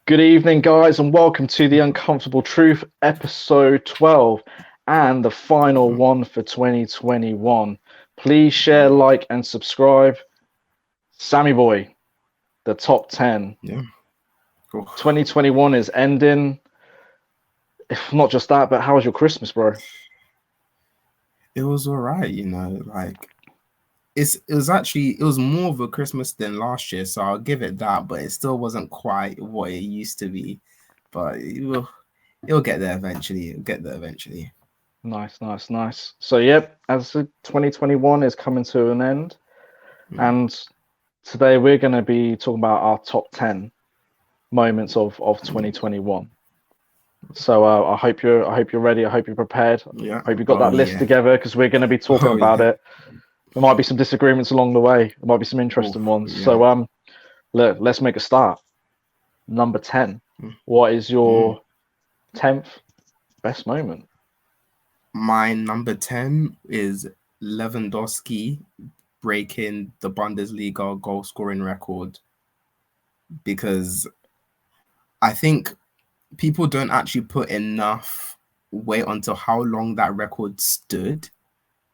Good evening, guys, and welcome to The Uncomfortable Truth, episode 12, and the final one for 2021. Please share, like, and subscribe. Sammy Boy, the top 10. Yeah. Cool. 2021 is ending. If not just that, but how was your Christmas, bro? It was all right, it was more of a Christmas than last year, so I'll give it that, but it still wasn't quite what it used to be. But it'll get there eventually. Nice. So, yep, as 2021 is coming to an end, and today we're going to be talking about our top 10 moments of 2021. So I hope you're ready. I hope you're prepared. Yeah. I hope you got that list together because we're going to be talking about it. There might be some disagreements along the way. There might be some interesting ones. Yeah. So let's make a start. Number 10. What is your 10th best moment? My number 10 is Lewandoski breaking the Bundesliga goal scoring record, because I think people don't actually put enough weight onto how long that record stood.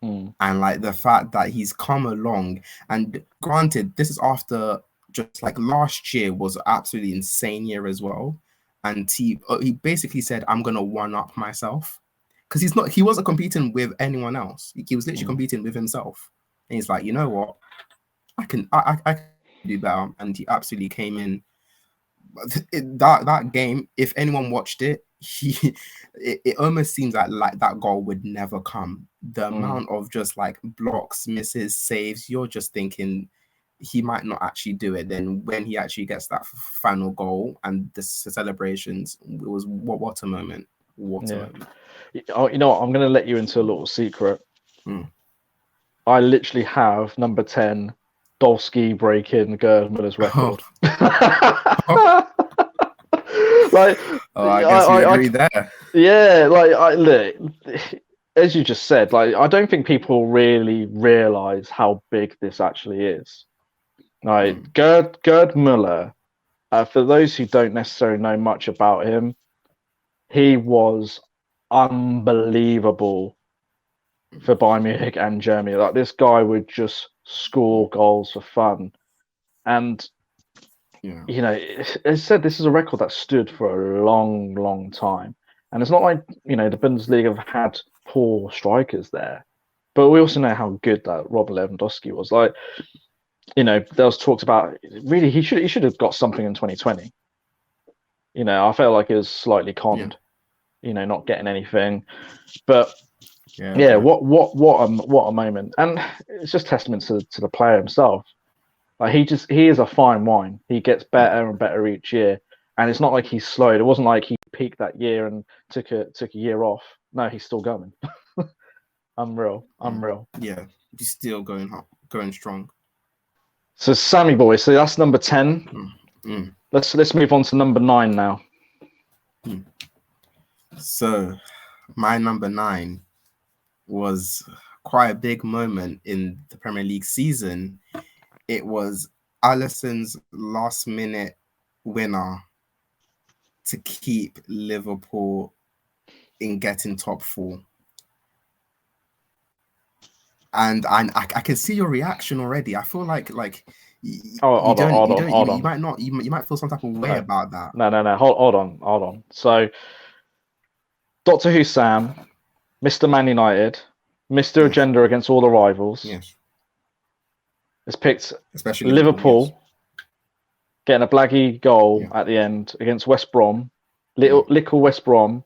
And like the fact that he's come along, and granted, this is after just like last year was absolutely insane year as well. And he basically said, I'm gonna one up myself, because he wasn't competing with anyone else. He was literally competing with himself. And he's like, you know what? I can do better. And he absolutely came in. That game, if anyone watched it, it almost seems like that goal would never come. The amount of just like blocks, misses, saves, you're just thinking he might not actually do it. Then when he actually gets that final goal and the celebrations, it was what a moment. What a moment. You know what? I'm going to let you into a little secret. I literally have number 10, Dolski breaking Gerd Muller's record. Like, I guess we agree there. Yeah, look, as you just said, like, I don't think people really realize how big this actually is. Like, Gerd Muller, for those who don't necessarily know much about him, he was unbelievable for Bayern Munich and Germany. Like, this guy would just score goals for fun. And you know, as I said, this is a record that stood for a long time. And it's not like, the Bundesliga have had poor strikers there. But we also know how good that Robert Lewandowski was. Like, there was talks about, really, he should have got something in 2020. I felt like he was slightly conned, not getting anything. But what a moment. And it's just testament to the player himself. Like, he is a fine wine. He gets better and better each year, and it's not like he's slowed. It wasn't like he peaked that year and took a year off. No, he's still going. Unreal. Yeah, he's still going strong. So Sammy Boy, so that's number 10. Let's move on to number 9 now. So my number 9 was quite a big moment in the Premier League season. It was Alisson's last-minute winner to keep Liverpool in getting top 4. And I can see your reaction already. I feel like you might feel some type of way about that. No. Hold on. So, Doctor Who Sam, Mr. Man United, Mr. Agenda against all the rivals. Yes. Has picked especially Liverpool getting a blaggy goal at the end against West Brom, little West Brom,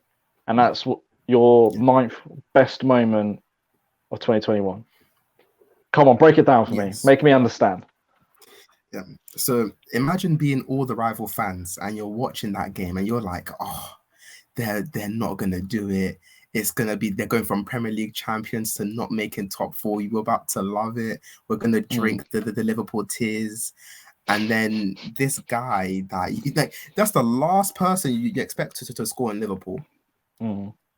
and that's your 9th best moment of 2021. Come on, break it down for me. Make me understand. Yeah. So imagine being all the rival fans and you're watching that game and you're like, oh, they're not gonna do it. It's gonna be, they're going from Premier League champions to not making top 4. You're about to love it. We're gonna drink the Liverpool tears. And then this guy that's the last person you expect to score in Liverpool.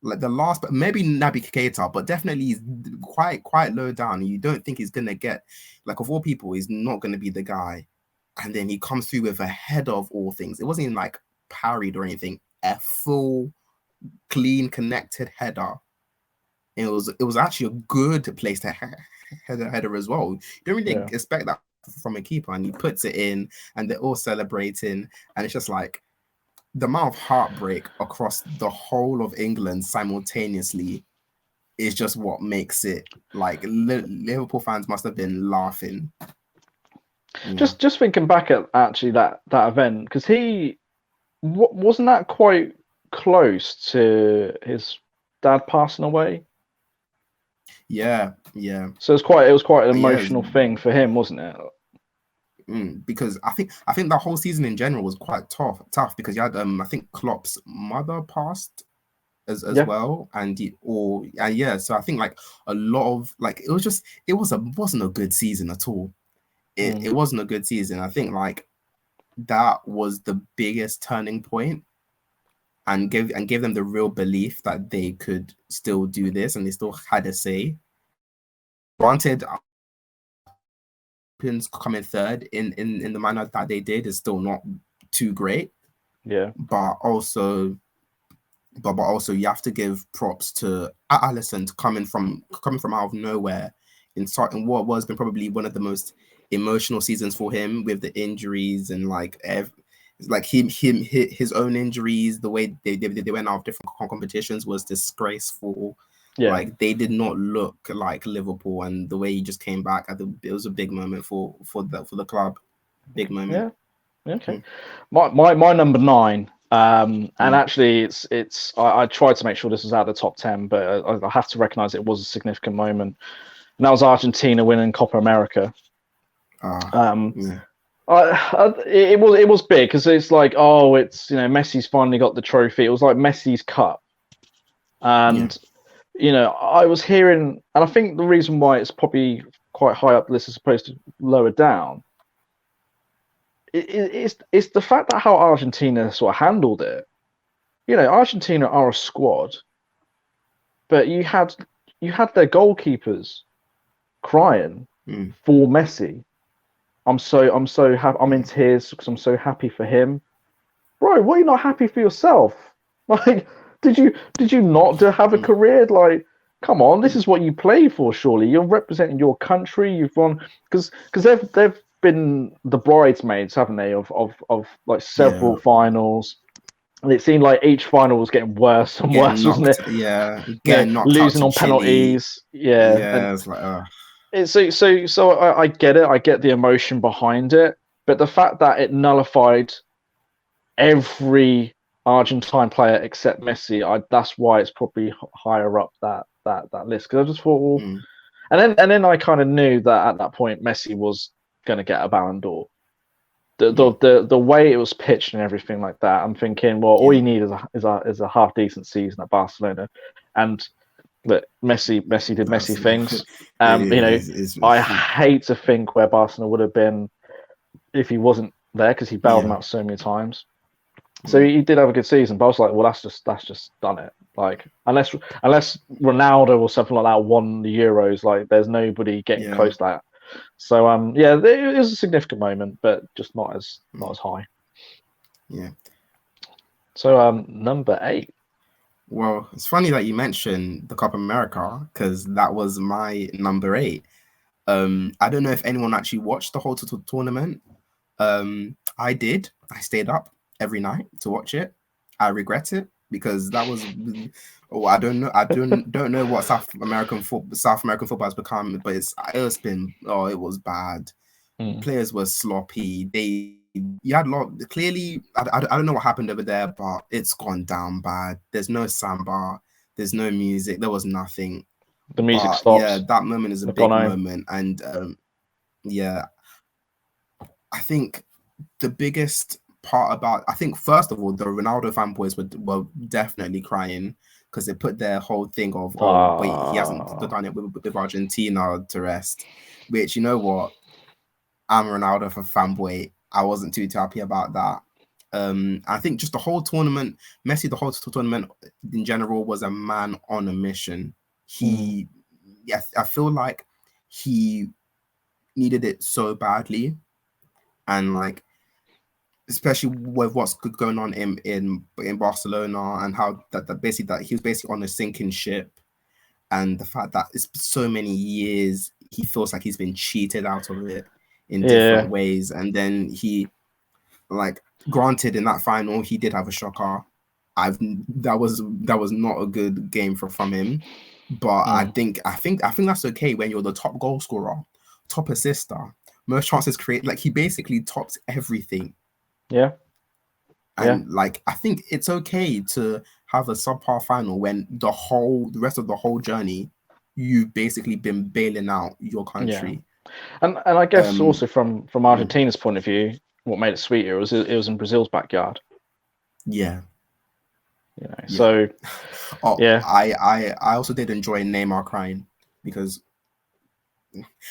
Like the last, but maybe Naby Keita, but definitely he's quite low down. You don't think he's gonna get, like, of all people, he's not gonna be the guy. And then he comes through with a header of all things. It wasn't even like parried or anything. A full, clean, connected header. It was actually a good place to header as well. You don't really expect that from a keeper, and he puts it in, and they're all celebrating, and it's just like the amount of heartbreak across the whole of England simultaneously is just what makes it like Liverpool fans must have been laughing. Just thinking back at actually that event, because wasn't that quite close to his dad passing away. Yeah. So it was quite an emotional thing for him, wasn't it? Because I think that whole season in general was quite tough because you had I think Klopp's mother passed as well, so I think like a lot of like it wasn't a good season at all. It wasn't a good season. I think like that was the biggest turning point and gave them the real belief that they could still do this and they still had a say. Granted, coming third in the manner that they did is still not too great. Yeah. But also you have to give props to Alisson coming from out of nowhere in starting what was been probably one of the most emotional seasons for him with the injuries and like his own injuries. The way they went out of different competitions was disgraceful. Yeah. Like they did not look like Liverpool, and the way he just came back, it was a big moment for the club. Big moment. Yeah. Okay. My number 9. And actually, it's I tried to make sure this was out of the top 10, but I have to recognise it was a significant moment, and that was Argentina winning Copa America. It was big because it's like, oh, it's Messi's finally got the trophy. It was like Messi's cup, and I was hearing, and I think the reason why it's probably quite high up the list as opposed to lower down. It's the fact that how Argentina sort of handled it. Argentina are a squad, but you had their goalkeepers crying for Messi. I'm so happy. I'm in tears because I'm so happy for him, bro. Why are you not happy for yourself? Like, did you not have a career? Like, come on, this is what you play for. Surely you're representing your country. You've won because they've been the bridesmaids, haven't they, of like several finals, and it seemed like each final was getting worse and worse, wasn't it? Getting knocked losing out on Chile. penalties. Yeah, it's like so I get it. I get the emotion behind it, but the fact that it nullified every Argentine player except Messi, that's why it's probably higher up that list. Because I just thought, well, and then I kind of knew that at that point Messi was going to get a Ballon d'Or. The way it was pitched and everything like that, I'm thinking, well, all you need is a half decent season at Barcelona, and look, Messi did Messi things. I hate to think where Barcelona would have been if he wasn't there because he bailed them out so many times. So he did have a good season, but I was like, well, that's just done it. Like unless Ronaldo or something like that won the Euros, like there's nobody getting close to that. So it was a significant moment, but just not as high. Yeah. So number 8. Well, it's funny that you mentioned the Copa America because that was my number 8. I don't know if anyone actually watched the whole tournament. I did. I stayed up every night to watch it. I regret it because that was. I don't know. I don't know what South American football has become, but it was bad. Players were sloppy. You had a lot. Clearly, I don't know what happened over there, but it's gone down bad. There's no samba. There's no music. There was nothing. The music stops. Yeah, that moment is a big moment, and I think the biggest part about, I think first of all, the Ronaldo fanboys were definitely crying because they put their whole thing of, wait, he hasn't done it with Argentina to rest. Which, you know what, I'm a Ronaldo fanboy. I wasn't too happy about that. I think just the whole tournament, Messi, the whole tournament in general was a man on a mission. I feel like he needed it so badly. And like especially with what's going on in Barcelona, and how that basically that he was basically on a sinking ship, and the fact that it's so many years he feels like he's been cheated out of it in different ways, and then he, like, granted in that final he did have a shocker. That was not a good game from him, but I think that's okay when you're the top goal scorer, top assister, most chances created. Like, he basically topped everything. Yeah. And like, I think it's okay to have a subpar final when the rest of the whole journey you've basically been bailing out your country. And I guess also from Argentina's point of view, what made it sweeter was it was in Brazil's backyard. Yeah. You know, so I also did enjoy Neymar crying, because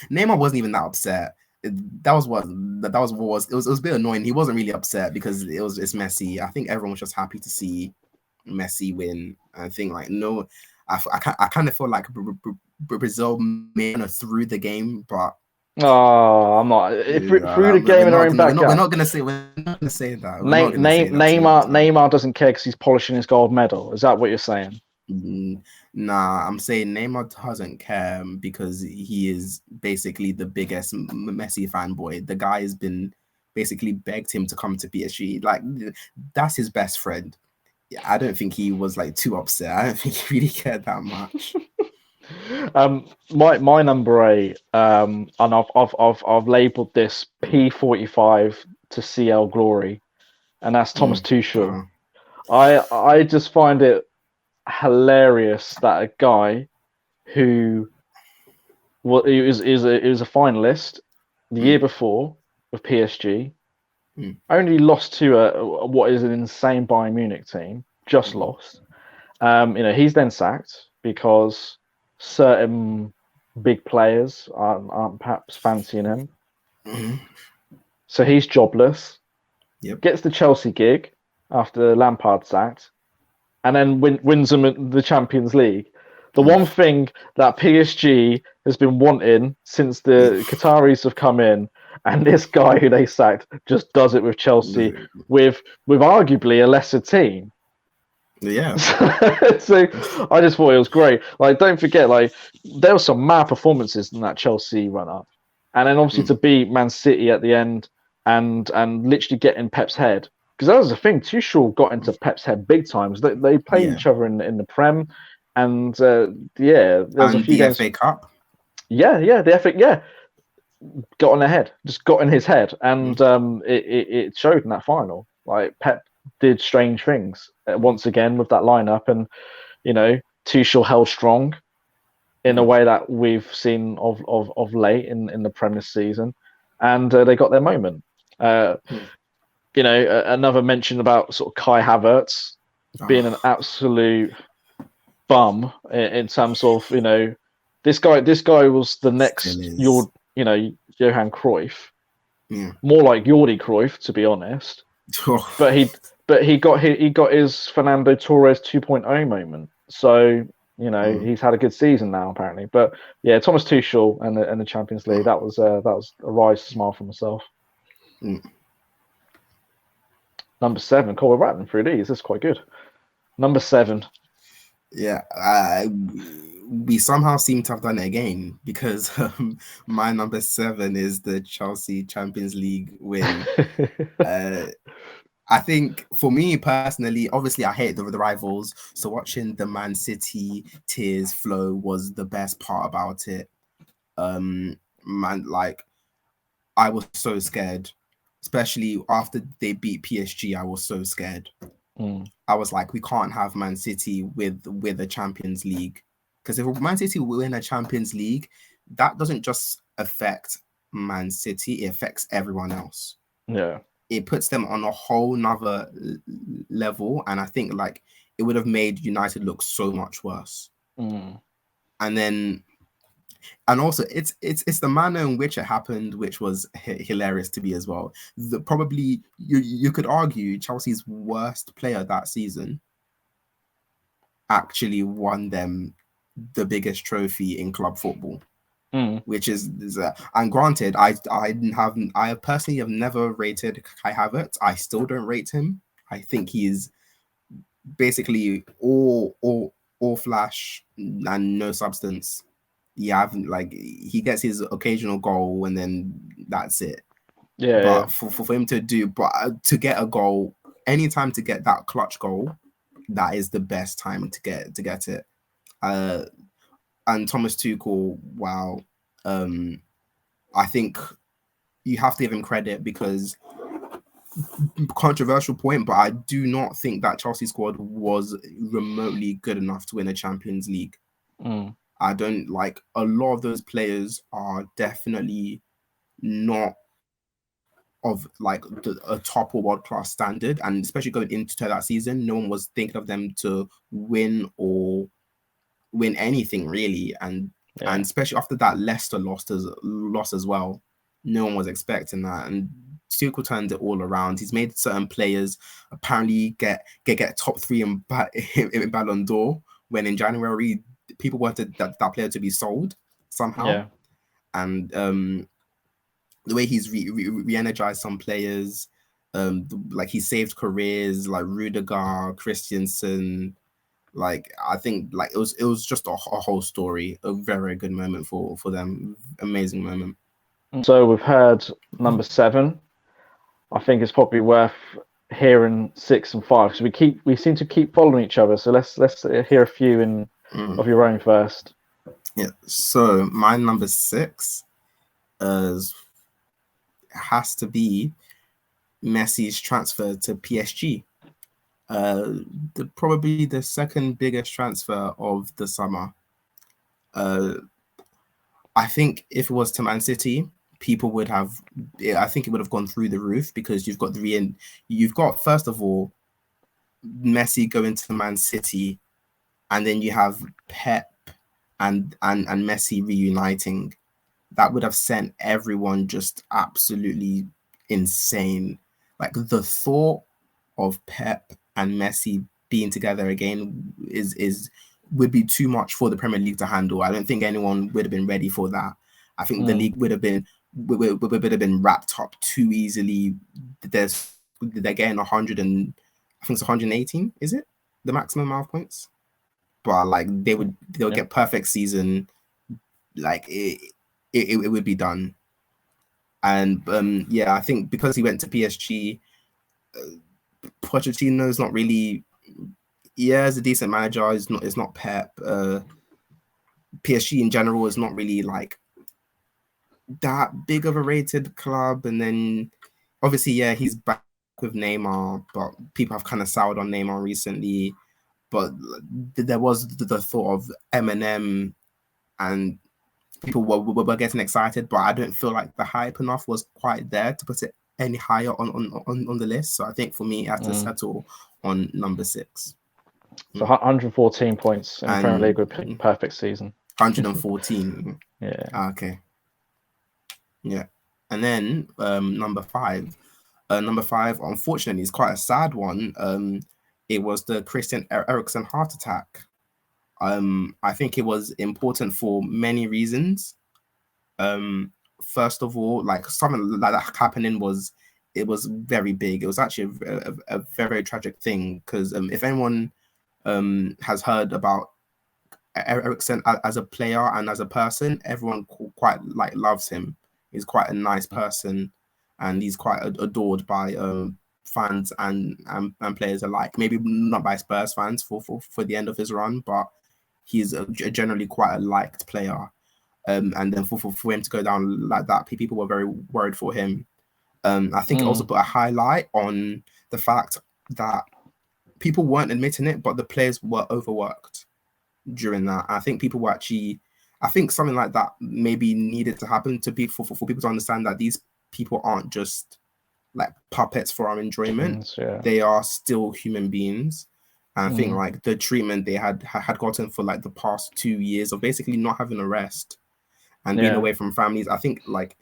Neymar wasn't even that upset. That was it was a bit annoying. He wasn't really upset because it's Messi. I think everyone was just happy to see Messi win. I think, like, no, I kind of feel like Brazil may have through the game, but I'm not through the game in our own backyard. We're not gonna say that. Neymar doesn't care because he's polishing his gold medal. Is that what you're saying? Nah, I'm saying Neymar doesn't care because he is basically the biggest Messi fanboy. The guy has been basically begged him to come to PSG. Like, that's his best friend. I don't think he was like too upset. I don't think he really cared that much. My number 8, and I've labelled this P45 to CL Glory, and that's Thomas Tuchel. I just find it hilarious that a guy who is a finalist the year before with PSG, only lost to what is an insane Bayern Munich team, just lost. He's then sacked because certain big players aren't perhaps fancying him. So he's jobless. Gets the Chelsea gig after Lampard sacked, and then wins them the Champions League. The one thing that PSG has been wanting since the Qataris have come in, and this guy who they sacked just does it with Chelsea, with arguably a lesser team. Yeah. So I just thought it was great. Like, don't forget, like, there were some mad performances in that Chelsea run up, and then obviously to beat Man City at the end and literally get in Pep's head, because that was the thing. Tuchel got into Pep's head big times. They played each other in the Prem, and there was a few games. FA Cup. The FA, got on their head, just got in his head, and it showed in that final. Like, Pep did strange things once again with that lineup, and Tuchel held strong in a way that we've seen of late in the Premier season, and they got their moment. Another mention about sort of Kai Havertz being an absolute bum in terms of this guy was the next Johan Cruyff, more like Jordi Cruyff, to be honest. But he got his Fernando Torres 2.0 moment. So he's had a good season now apparently. But yeah, Thomas Tuchel and the Champions League, that was a rise to smile for myself. Number 7, Cole, we're rattling through these. This is quite good. Number 7. Yeah, we somehow seem to have done it again, because my number 7 is the Chelsea Champions League win. I think for me personally, obviously I hate the rivals, so watching the Man City tears flow was the best part about it. Like, I was so scared, especially after they beat PSG. I was so scared. I was like, we can't have Man City with a Champions League, because if Man City win a Champions League, that doesn't just affect Man City, it affects everyone else. Yeah. It puts them on a whole nother level, and I think, like, it would have made United look so much worse. And also it's the manner in which it happened, which was hilarious to me as well. Probably you could argue Chelsea's worst player that season actually won them the biggest trophy in club football. which is and granted, I personally have never rated Kai Havertz. I still don't rate him. I think he is basically all flash and no substance. Yeah, like he gets his occasional goal and then that's it. Yeah. But for him to get a goal, anytime to get that clutch goal, that is the best time to get it. And Thomas Tuchel, wow. I think you have to give him credit because controversial point, but I do not think that Chelsea squad was remotely good enough to win a Champions League. I don't like a lot of those players are definitely not of like a top or world class standard, and especially going into that season, no one was thinking of them to win anything really, and especially after that Leicester loss as well, no one was expecting that, and Tuchel turned it all around. He's made certain players apparently get top 3 in Ballon d'Or, when in January people wanted that player to be sold somehow. And the way he's re-energized some players, like he saved careers like Rudiger, Christensen. Like I think like it was just a whole story, a very good moment for them, amazing moment. So we've heard number 7. I think it's probably worth hearing 6 and 5 because we seem to keep following each other. So let's hear a few of your own first. Yeah. So my number 6 has to be Messi's transfer to PSG. Probably the second biggest transfer of the summer. I think if it was to Man City, people would have. I think it would have gone through the roof because you've got first of all Messi going to Man City, and then you have Pep and Messi reuniting. That would have sent everyone just absolutely insane. Like the thought of Pep and Messi being together again would be too much for the Premier League to handle. I don't think anyone would have been ready for that. I think the league would have been wrapped up too easily. They're getting 100 and I think it's 118. Is it the maximum amount of points? But like they'll get perfect season. Like it would be done. And I think because he went to PSG, Pochettino is not really. Yeah, he's a decent manager. It's not Pep. PSG in general is not really like that big of a rated club. And then obviously, he's back with Neymar, but people have kind of soured on Neymar recently. But there was the thought of Eminem, and people were getting excited, but I don't feel like the hype enough was quite there to put it any higher on the list. So I think for me, it has to settle on number 6. So 114 points in the Premier League with perfect season. 114. Yeah. Okay. Yeah. And then number 5. Number 5, unfortunately, is quite a sad one. It was the Christian Eriksen heart attack. I think it was important for many reasons. First of all, like something like that happening was very big. It was actually a very tragic thing because if anyone has heard about Eriksen as a player and as a person, everyone quite like loves him. He's quite a nice person, and he's quite adored by fans and players alike. Maybe not by Spurs fans for the end of his run, but he's generally quite a liked player. And then for him to go down like that, people were very worried for him. I think it also put a highlight on the fact that people weren't admitting it, but the players were overworked during that. I think people were actually, I think something like that maybe needed to happen to people for people to understand that these people aren't just like puppets for our enjoyment. They are still human beings. And I think like the treatment they had gotten for like the past 2 years of basically not having a rest and being away from families, I think like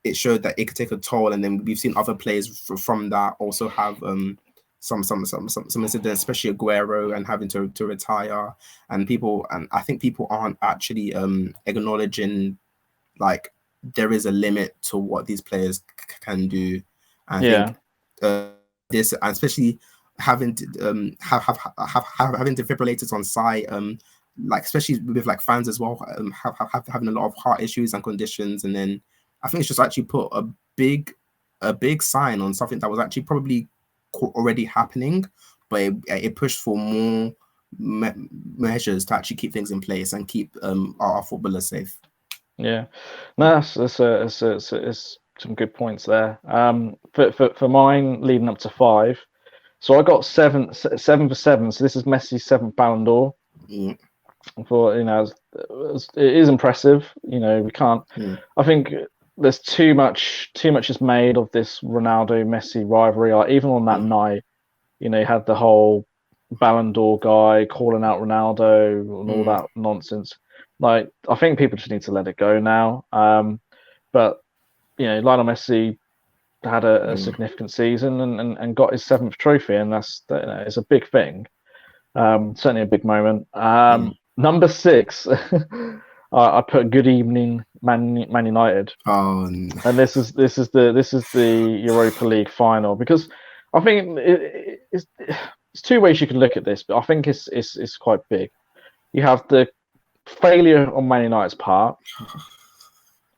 it showed that it could take a toll. And then we've seen other players from that also have some incidents, especially Aguero, and having to retire. And I think people aren't actually acknowledging like there is a limit to what these players can do. And I think this, and especially having having defibrillators on site, like especially with like fans as well, having a lot of heart issues and conditions, and then I think it's just actually put a big sign on something that was actually probably already happening, but it pushed for more measures to actually keep things in place and keep our footballers safe. Yeah, no, it's some good points there. For mine leading up to 5, so I got 7 for 7. So this is Messi's 7th Ballon d'Or. Mm. For it is impressive. We can't. I think there's too much is made of this Ronaldo Messi rivalry. Like, even on that night, you had the whole Ballon d'Or guy calling out Ronaldo and all that nonsense. Like, I think people just need to let it go now. But Lionel Messi had a significant season and got his 7th trophy, and that's it's a big thing. Certainly a big moment. Number 6, I put Good Evening Man United. And this is the Europa League final, because I think it's 2 ways you can look at this, but I think it's quite big. You have the failure on Man United's part.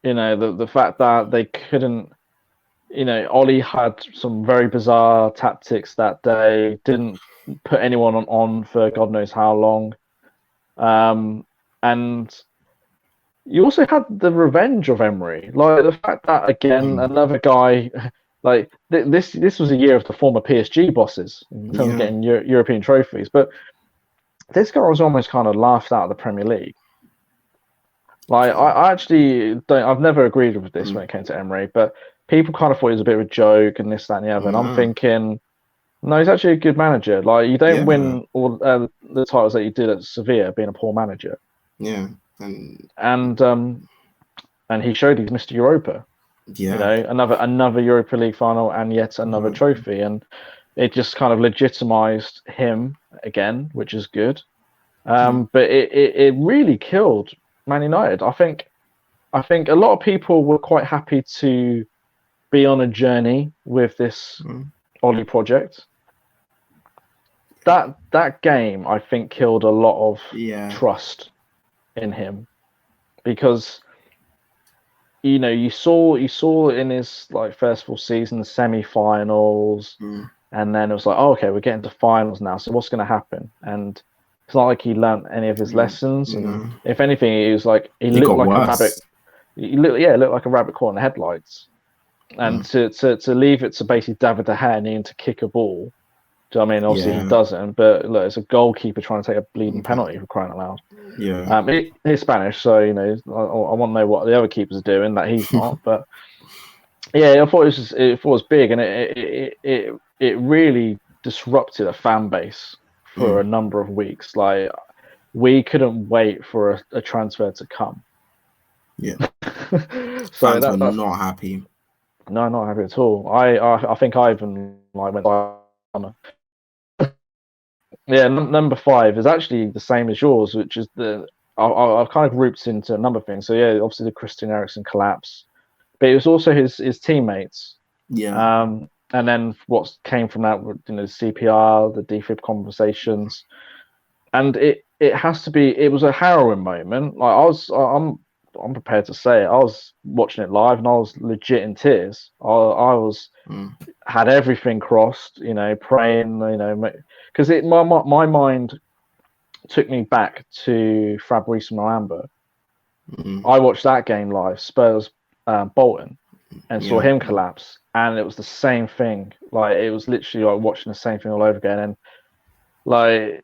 The fact that they couldn't. Ollie had some very bizarre tactics that day. Didn't put anyone on for God knows how long. And you also had the revenge of Emery, like the fact that again another guy, like this was a year of the former PSG bosses in terms of getting European trophies, but this guy was almost kind of laughed out of the Premier League. Like I actually don't. I've never agreed with this when it came to Emery, but people kind of thought it was a bit of a joke and this, that, and the other. And I'm thinking, no, he's actually a good manager. Like, you don't win all the titles that you did at Sevilla being a poor manager. Yeah, and he showed he's Mr. Europa. Yeah, another Europa League final and yet another trophy, and it just kind of legitimized him again, which is good. But it really killed Man United. I think a lot of people were quite happy to be on a journey with this Ollie project. That game, I think, killed a lot of trust in him, because you saw in his first full season the semi-finals, and then it was like, oh, okay, we're getting to finals now, so what's going to happen? And it's not like he learned any of his lessons, and if anything, he was like he looked like a rabbit. He looked like a rabbit caught in the headlights. And to leave it to basically David De Gea needing to kick a ball. Do you know what I mean? Obviously he doesn't, but look, it's a goalkeeper trying to take a bleeding penalty, for crying out loud. Yeah. He's Spanish, so I want to know what the other keepers are doing that he's not. But yeah, I thought it was big, and it really disrupted a fan base for a number of weeks. Like, we couldn't wait for a transfer to come. Yeah. So fans were not happy. No, not happy at all. I think I even went on. Yeah, number 5 is actually the same as yours, which is I've kind of grouped into a number of things. So yeah, obviously the Christian Eriksen collapse, but it was also his teammates. Yeah. And then what came from that, the CPR, the defib conversations, and it has to be. It was a harrowing moment. Like, I'm prepared to say it. I was watching it live and I was legit in tears. I was had everything crossed, praying, because my mind took me back to Fabrice Muller. I watched that game live, Spurs Bolton, and saw him collapse, and it was the same thing. Like, it was literally like watching the same thing all over again, and like.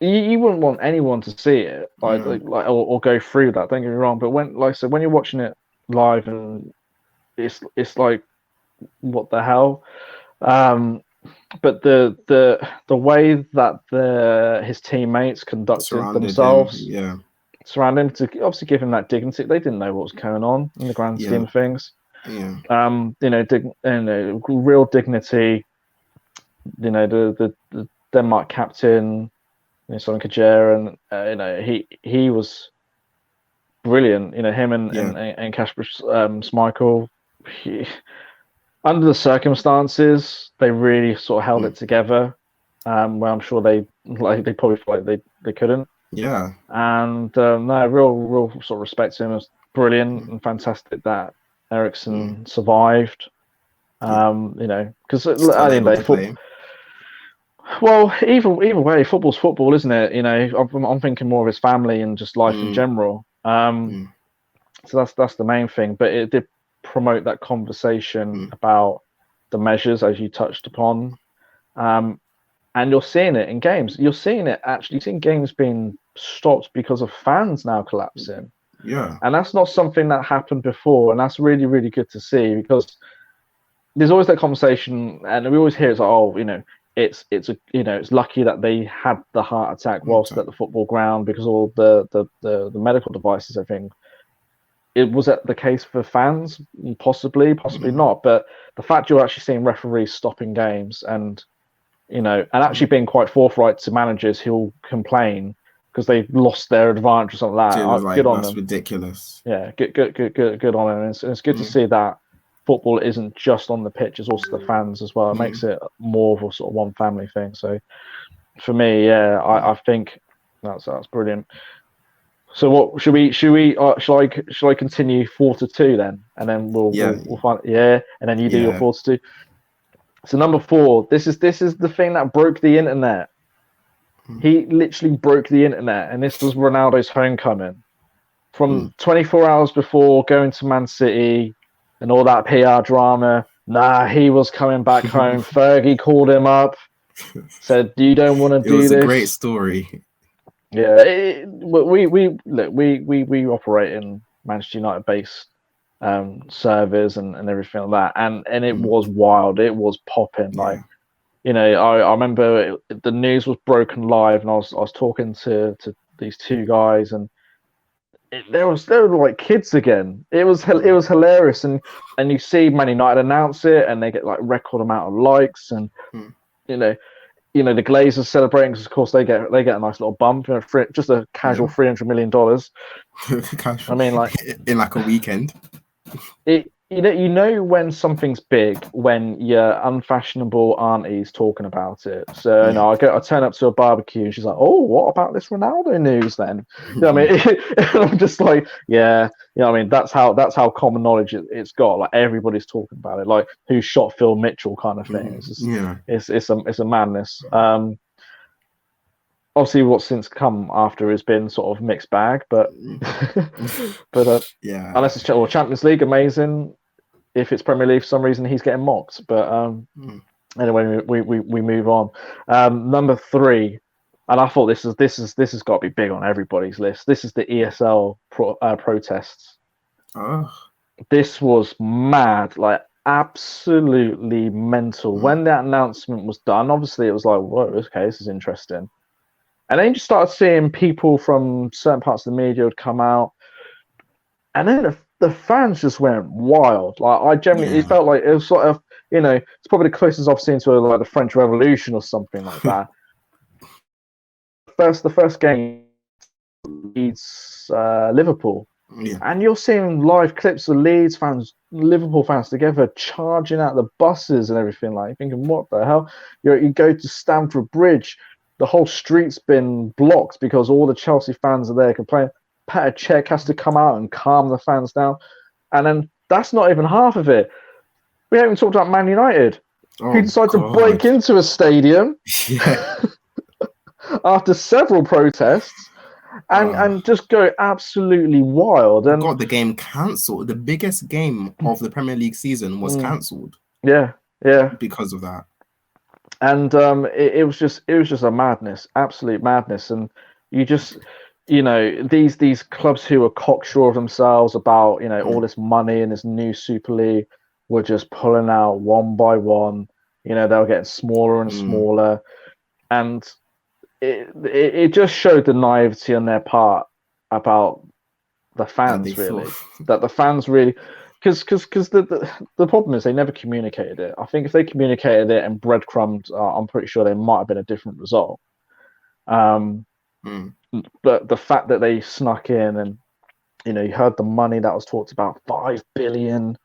You wouldn't want anyone to see it, or go through that. Don't get me wrong, but when you're watching it live, and it's like, what the hell? But the way that his teammates conducted themselves, surround him, to obviously give him that dignity. They didn't know what was going on in the grand scheme of things. Yeah. Real dignity. The Denmark captain. Son Kajera, and he was brilliant. You know, him and Kasper Schmeichel. Under the circumstances, they really sort of held it together. Where I'm sure they probably felt like they couldn't. Yeah. And no, real sort of respect to him. It was brilliant and fantastic that Eriksen survived. You know, because at the end of the day, well, either way, football's football, isn't it? You know, I'm thinking more of his family and just life in general. So that's the main thing. But it did promote that conversation about the measures, as you touched upon. And you're seeing it in games. You're seeing it actually. You're seeing games being stopped because of fans now collapsing. Yeah. And that's not something that happened before. And that's really, really good to see, because there's always that conversation, and we always hear it's like, oh, you know, it's lucky that they had the heart attack whilst at the football ground because all the medical devices, I think. Was that the case for fans? Possibly not. But the fact you're actually seeing referees stopping games and, you know, and actually being quite forthright to managers who'll complain because they've lost their advantage or something like that. Good on them. That's ridiculous. Yeah, good on them. And it's good to see that football isn't just on the pitch; it's also the fans as well. It makes it more of a sort of one family thing. So, for me, I think that's brilliant. So, what should I continue 4-2 then, and then we'll find and then you do your 4-2. So number 4, this is the thing that broke the internet. He literally broke the internet, and this was Ronaldo's homecoming. From 24 hours before going to Man City and all that PR drama, he was coming back home. Fergie called him up, said, "You don't want to do this." It was a great story. Yeah, we operate in Manchester United based servers and everything like that, and it was wild. It was popping. Like, you know, I remember the news was broken live, and I was talking to these two guys, and they were like kids again. It was hilarious, and you see Man United announce it, and they get like record amount of likes, and you know the Glazers celebrating because of course they get a nice little bump, you know, just a casual $300 million. I mean, like in like a weekend. You know when something's big when your unfashionable auntie's talking about it. So you know, I turn up to a barbecue and she's like, "Oh, what about this Ronaldo news then?" You know what I mean? I'm just like, yeah, you know what I mean? That's how common knowledge it's got. Like everybody's talking about it, like who shot Phil Mitchell kind of thing. It's just, it's a madness. Obviously, what's since come after has been sort of mixed bag, but unless it's Champions League, amazing. If it's Premier League, for some reason he's getting mocked. But anyway, we move on. Number 3, and I thought this has got to be big on everybody's list. This is the ESL protests. This was mad, like absolutely mental. When that announcement was done, obviously it was like, whoa, okay, this is interesting. And then you just started seeing people from certain parts of the media would come out, and then the fans just went wild. Like I generally, it felt like it was sort of, you know, it's probably the closest I've seen to like the French Revolution or something like that. The first game, Leeds Liverpool, and you're seeing live clips of Leeds fans, Liverpool fans together charging out the buses and everything. Like thinking, what the hell? You go to Stamford Bridge. The whole street's been blocked because all the Chelsea fans are there complaining. Petr Cech has to come out and calm the fans down. And then that's not even half of it. We haven't even talked about Man United, who decided to break into a stadium after several protests and just go absolutely wild. And got the game cancelled. The biggest game of the Premier League season was cancelled. Yeah. Because of that. And it was just a madness, absolute madness. And you just, you know, these clubs who are cocksure of themselves about, you know, all this money and this new Super League were just pulling out one by one. You know, they were getting smaller and smaller, and it just showed the naivety on their part about the fans, really. That the fans really. Because the problem is they never communicated it. I think if they communicated it and breadcrumbed, I'm pretty sure there might have been a different result. But the fact that they snuck in and You know, you heard the money that was talked about, 5 billion.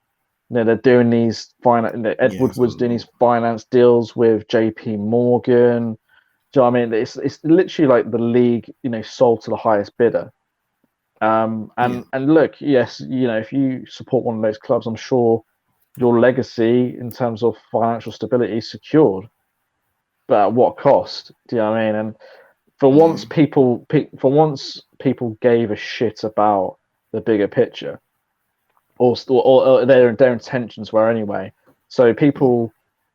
You know, they're doing these finance. Edward was doing these finance deals with J.P. Morgan. Do you know what I mean? It's literally like the league, you know, sold to the highest bidder. And look, yes, you know, if you support one of those clubs, I'm sure your legacy in terms of financial stability is secured. But at what cost? Do you know what I mean? And for once, people gave a shit about the bigger picture, or their intentions were anyway. So people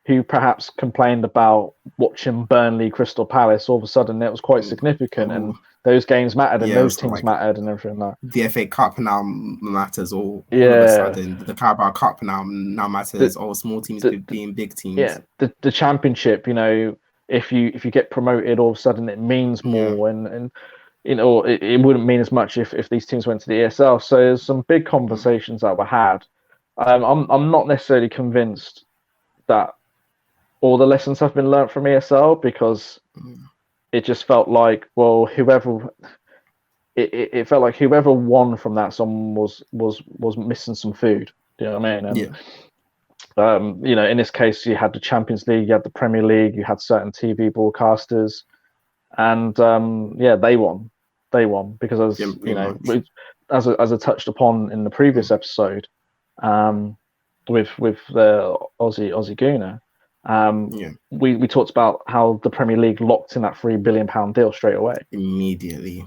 who perhaps complained about watching Burnley Crystal Palace, all of a sudden it was quite significant, and those games mattered, and those teams mattered, and everything like that. The FA Cup now matters all of a sudden. The Carabao Cup now matters. All small teams being big teams. Yeah, the Championship, you know, if you get promoted, all of a sudden it means more, and you know, it wouldn't mean as much if these teams went to the ESL. So there's some big conversations that were had. I'm not necessarily convinced that all the lessons have been learnt from ESL, because it just felt like, well, it felt like whoever won from that, someone was missing some food. Do you know what I mean? And you know, in this case, you had the Champions League, you had the Premier League, you had certain TV broadcasters, and they won. They won because, as you know, as I touched upon in the previous episode, with the Aussie Gooner, we talked about how the Premier League locked in that £3 billion deal straight away. Immediately,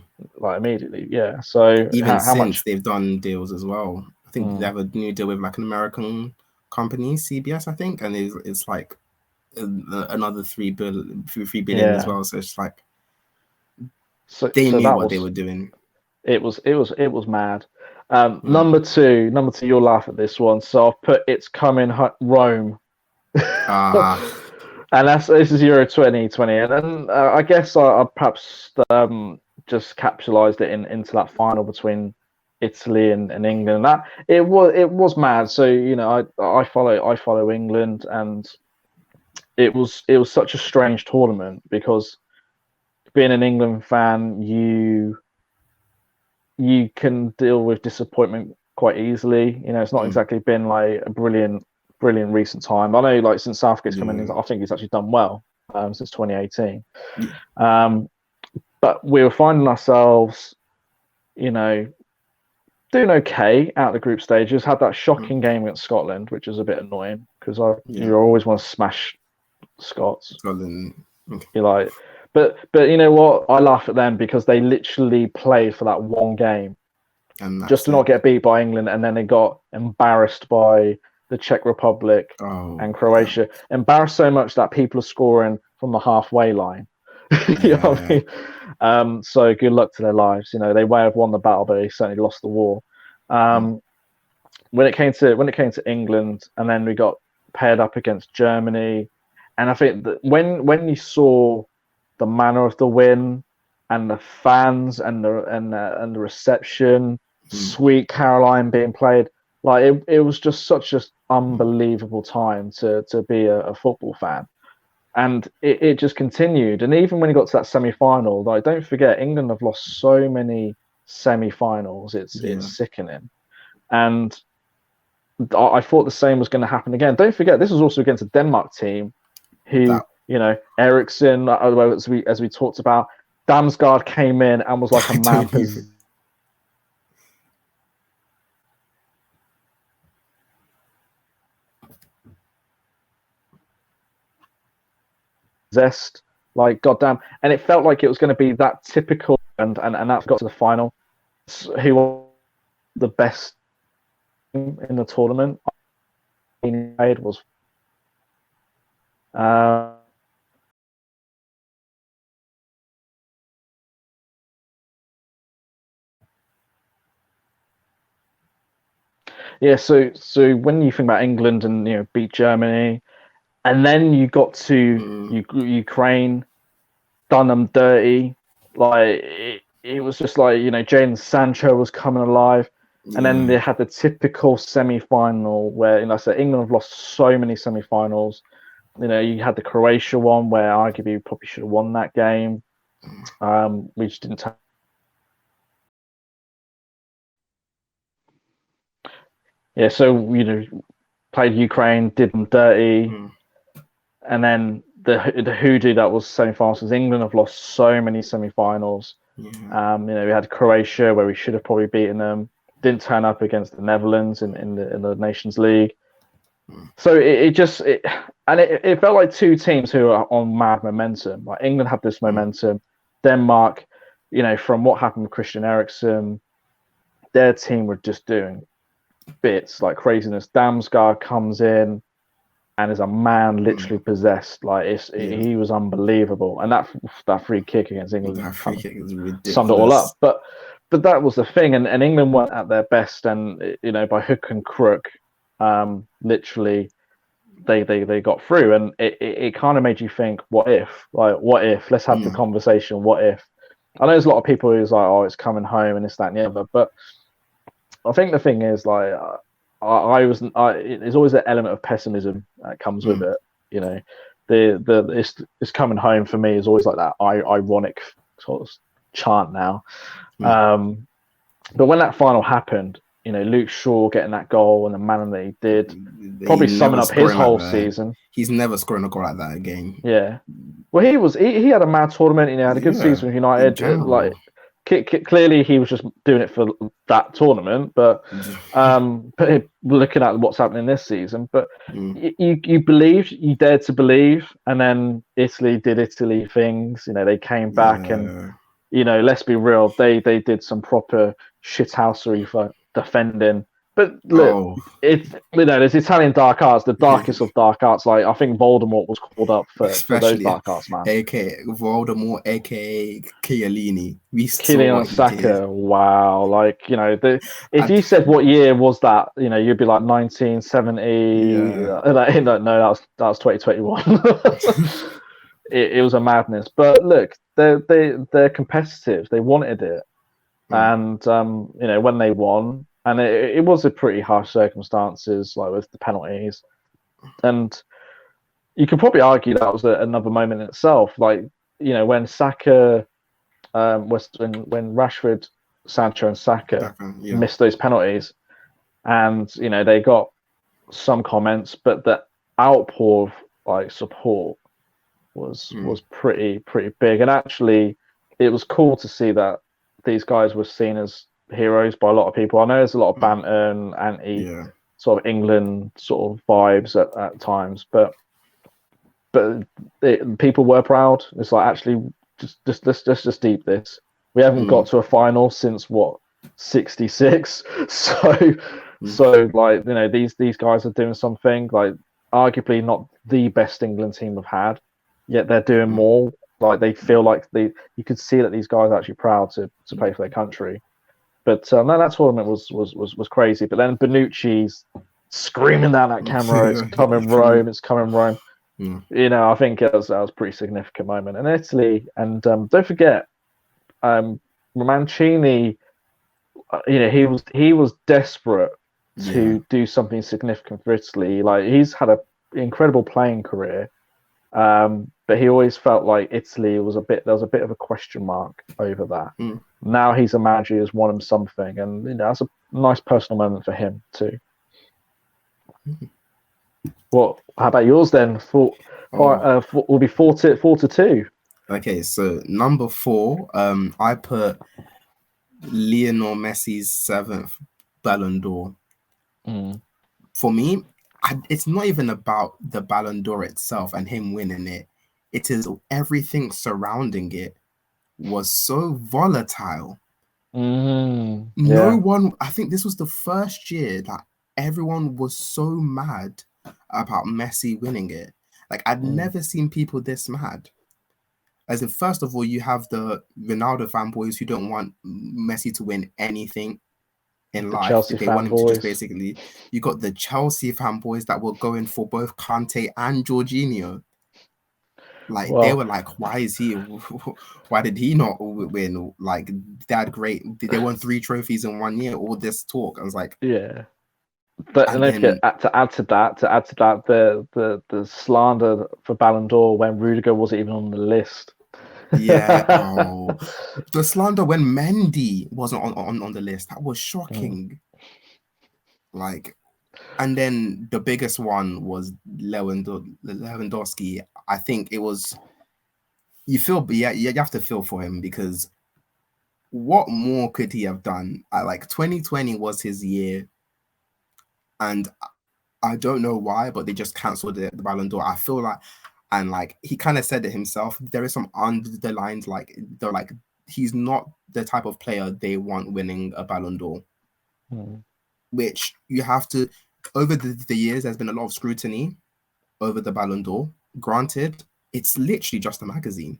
yeah. So even since much... they've done deals as well. I think they have a new deal with like an American company, CBS, I think, and it's like another 3 billion as well. So it's like they knew what they were doing. It was mad. Number two, you'll laugh at this one. So I've put It's Coming Rome. And this is Euro 2020, and I guess I perhaps just capitalized it into that final between Italy and England. And that it was mad. So, you know, I follow England, and it was such a strange tournament, because being an England fan, you can deal with disappointment quite easily. You know, it's not exactly been like a brilliant recent time. I know, like, since Southgate's come in, I think he's actually done well since 2018. But we were finding ourselves, you know, doing okay out of the group stages. Had that shocking game against Scotland, which is a bit annoying, because you always want to smash Scots. You're like, but you know what? I laugh at them because they literally played for that one game, and just to not get beat by England, and then they got embarrassed by the Czech Republic and Croatia. Embarrassed so much that people are scoring from the halfway line. You know what I mean? So good luck to their lives. You know, they may have won the battle, but they certainly lost the war. When it came to England, and then we got paired up against Germany, and I think that when you saw the manner of the win, and the fans, and the reception, Sweet Caroline being played, like it was just such an unbelievable time to be a football fan. And it just continued. And even when he got to that semi-final, like, don't forget, England have lost so many semi-finals. It's sickening. And I thought the same was going to happen again. Don't forget, this was also against a Denmark team who, you know, Eriksen, as we talked about, Damsgaard came in and was like a man possessed, like, goddamn. And it felt like it was going to be that typical, and that got to the final. Who was the best in the tournament? Was so when you think about England and, you know, beat Germany, and then you got to Ukraine, done them dirty, like it was just like, you know, Jadon Sancho was coming alive. And then they had the typical semi-final where, you know, so England have lost so many semi-finals. You know, you had the Croatia one where arguably we probably should have won that game. We just didn't. Yeah, so played Ukraine, did them dirty, and then the hoodoo that was semi-finals, because England have lost so many semi-finals. Yeah. We had Croatia where we should have probably beaten them. Didn't turn up against the Netherlands in the Nations League. So it felt like two teams who are on mad momentum. Like England had this momentum. Denmark, from what happened with Christian Eriksen, their team were just doing bits like craziness. Damsgaard comes in and is a man literally possessed. Like he was unbelievable. And that free kick against England kind of summed it all up. But that was the thing, and England weren't at their best, and by hook and crook, literally they got through, and it kind of made you think, what if? Let's have the conversation. What if? I know there's a lot of people who's like, oh, it's coming home and this, that, and the other, but I think the thing is, like, there's always that element of pessimism that comes with it. It's coming home for me is always like that ironic sort of chant now. But when that final happened, Luke Shaw getting that goal and the manner that he did, probably summing up his whole season. He's never scoring a goal like that again. Yeah. Well, he had a mad tournament. He had a good season with United. Like, clearly he was just doing it for that tournament. But looking at what's happening this season, but you believed, you dared to believe, and then Italy did Italy things. They came back and. Let's be real. They did some proper shithousery for defending. But look, there's Italian dark arts, the darkest of dark arts. Like, I think Voldemort was called up for those dark arts, man. AKA Voldemort, AKA Chiellini. Kylian Saka. Wow. Like, if you said what year was that, you'd be like 1970. No, that was 2021. It was a madness. But look, they're competitive. They wanted it, and when they won, and it was a pretty harsh circumstances, like with the penalties, and you could probably argue that was another moment in itself. Like, when Saka, when Rashford, Sancho, and Saka missed those penalties, and they got some comments, but the outpour of like support was pretty big, and actually it was cool to see that these guys were seen as heroes by a lot of people. I know there's a lot of banter and anti sort of England sort of vibes at times, but people were proud. It's like, actually, just let's just deep this. We haven't got to a final since what, 66. So like, these guys are doing something, like arguably not the best England team we've had. Yet they're doing more. Like, they feel like you could see that these guys are actually proud to play for their country. But no, that tournament was crazy. But then Bonucci's screaming down that camera, "It's coming Rome! It's coming Rome!" I think that was a pretty significant moment. And Italy, and don't forget, Mancini. He was desperate to do something significant for Italy. Like, he's had an incredible playing career. But he always felt like Italy there was a bit of a question mark over that. Now he's a manager who's won him something, and that's a nice personal moment for him too. Well, how about yours then? Will be 4-2. Okay, so number 4, I put Lionel Messi's 7th Ballon d'Or. For me, it's not even about the Ballon d'Or itself and him winning it. It is everything surrounding it was so volatile. No one, I think this was the first year that everyone was so mad about Messi winning it. Like, I'd never seen people this mad. As in, first of all, you have the Ronaldo fanboys who don't want Messi to win anything in life. Chelsea they want him to just basically. You got the Chelsea fanboys that were going for both Kante and Jorginho. Like, they were like, why did he not win? Like, that great. They won 3 trophies in 1 year. All this talk. I was like, yeah. But and then, to add to that, the slander for Ballon d'Or when Rudiger wasn't even on the list. Yeah. The slander when Mendy wasn't on the list. That was shocking. Like, And then the biggest one was Lewandowski. I think it was, you have to feel for him, because what more could he have done? Like 2020 was his year, and I don't know why, but they just cancelled the Ballon d'Or. I feel like, and like he kind of said it himself, there is some underlined, like they're like, he's not the type of player they want winning a Ballon d'Or. Which you have to, over the years, there's been a lot of scrutiny over the Ballon d'Or. Granted, it's literally just a magazine.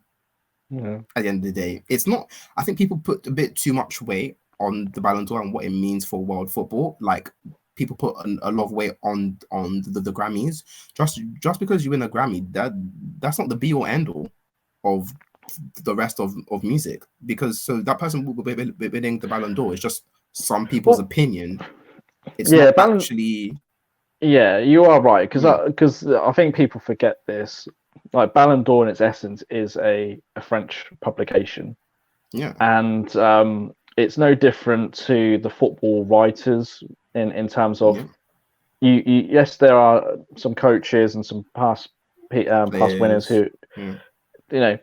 At the end of the day, it's not. I think people put a bit too much weight on the Ballon d'Or and what it means for world football. Like, people put a lot of weight on the Grammys. Just because you win a Grammy, that's not the be or end all of the rest of music. Because so that person will be winning the Ballon d'Or is just some people's opinion. It's not actually. Yeah, you are right, because I think people forget this. Like, Ballon d'Or in its essence is a French publication. Yeah, and it's no different to the football writers in terms of you. Yes, there are some coaches and some past winners who, you know,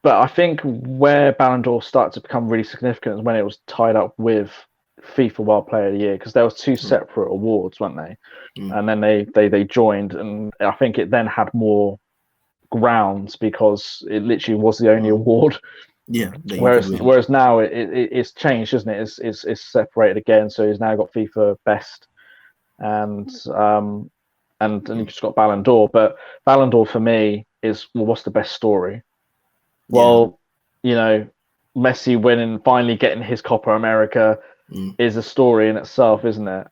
but I think where Ballon d'Or started to become really significant is when it was tied up with FIFA World Player of the Year, because there was two separate awards, weren't they? And then they joined, and I think it then had more grounds because it literally was the only award. Yeah. Whereas now it's changed, isn't it? It's separated again, so he's now got FIFA Best, and you've just got Ballon d'Or. But Ballon d'Or for me is, well, what's the best story? Well, Messi winning, finally getting his Copa America is a story in itself, isn't it?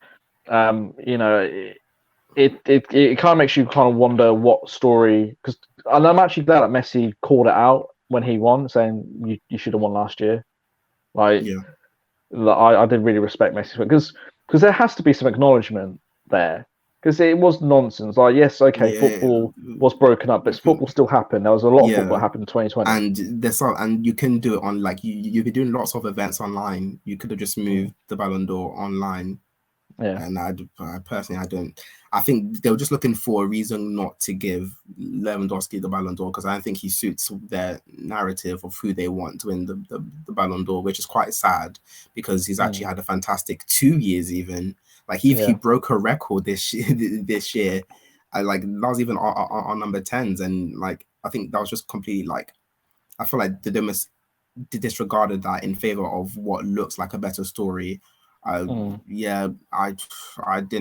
It kind of makes you kind of wonder what story, and I'm actually glad that Messi called it out when he won, saying you should have won last year. Like, I did really respect Messi because there has to be some acknowledgement there, because it was nonsense. Like, yes, okay, football was broken up, but football still happened. There was a lot of football that happened in 2020, and you can do it on, like, you've been doing lots of events online. You could have just moved the Ballon d'Or online. Yeah, and I personally, I think they were just looking for a reason not to give Lewandowski the Ballon d'Or, because I don't think he suits their narrative of who they want to win the Ballon d'Or, which is quite sad, because he's actually had a fantastic 2 years. Even like he broke a record this year. Like, that was even on number 10s, and like I think that was just completely, like, I feel like the Dimas disregarded that in favor of what looks like a better story. I didn't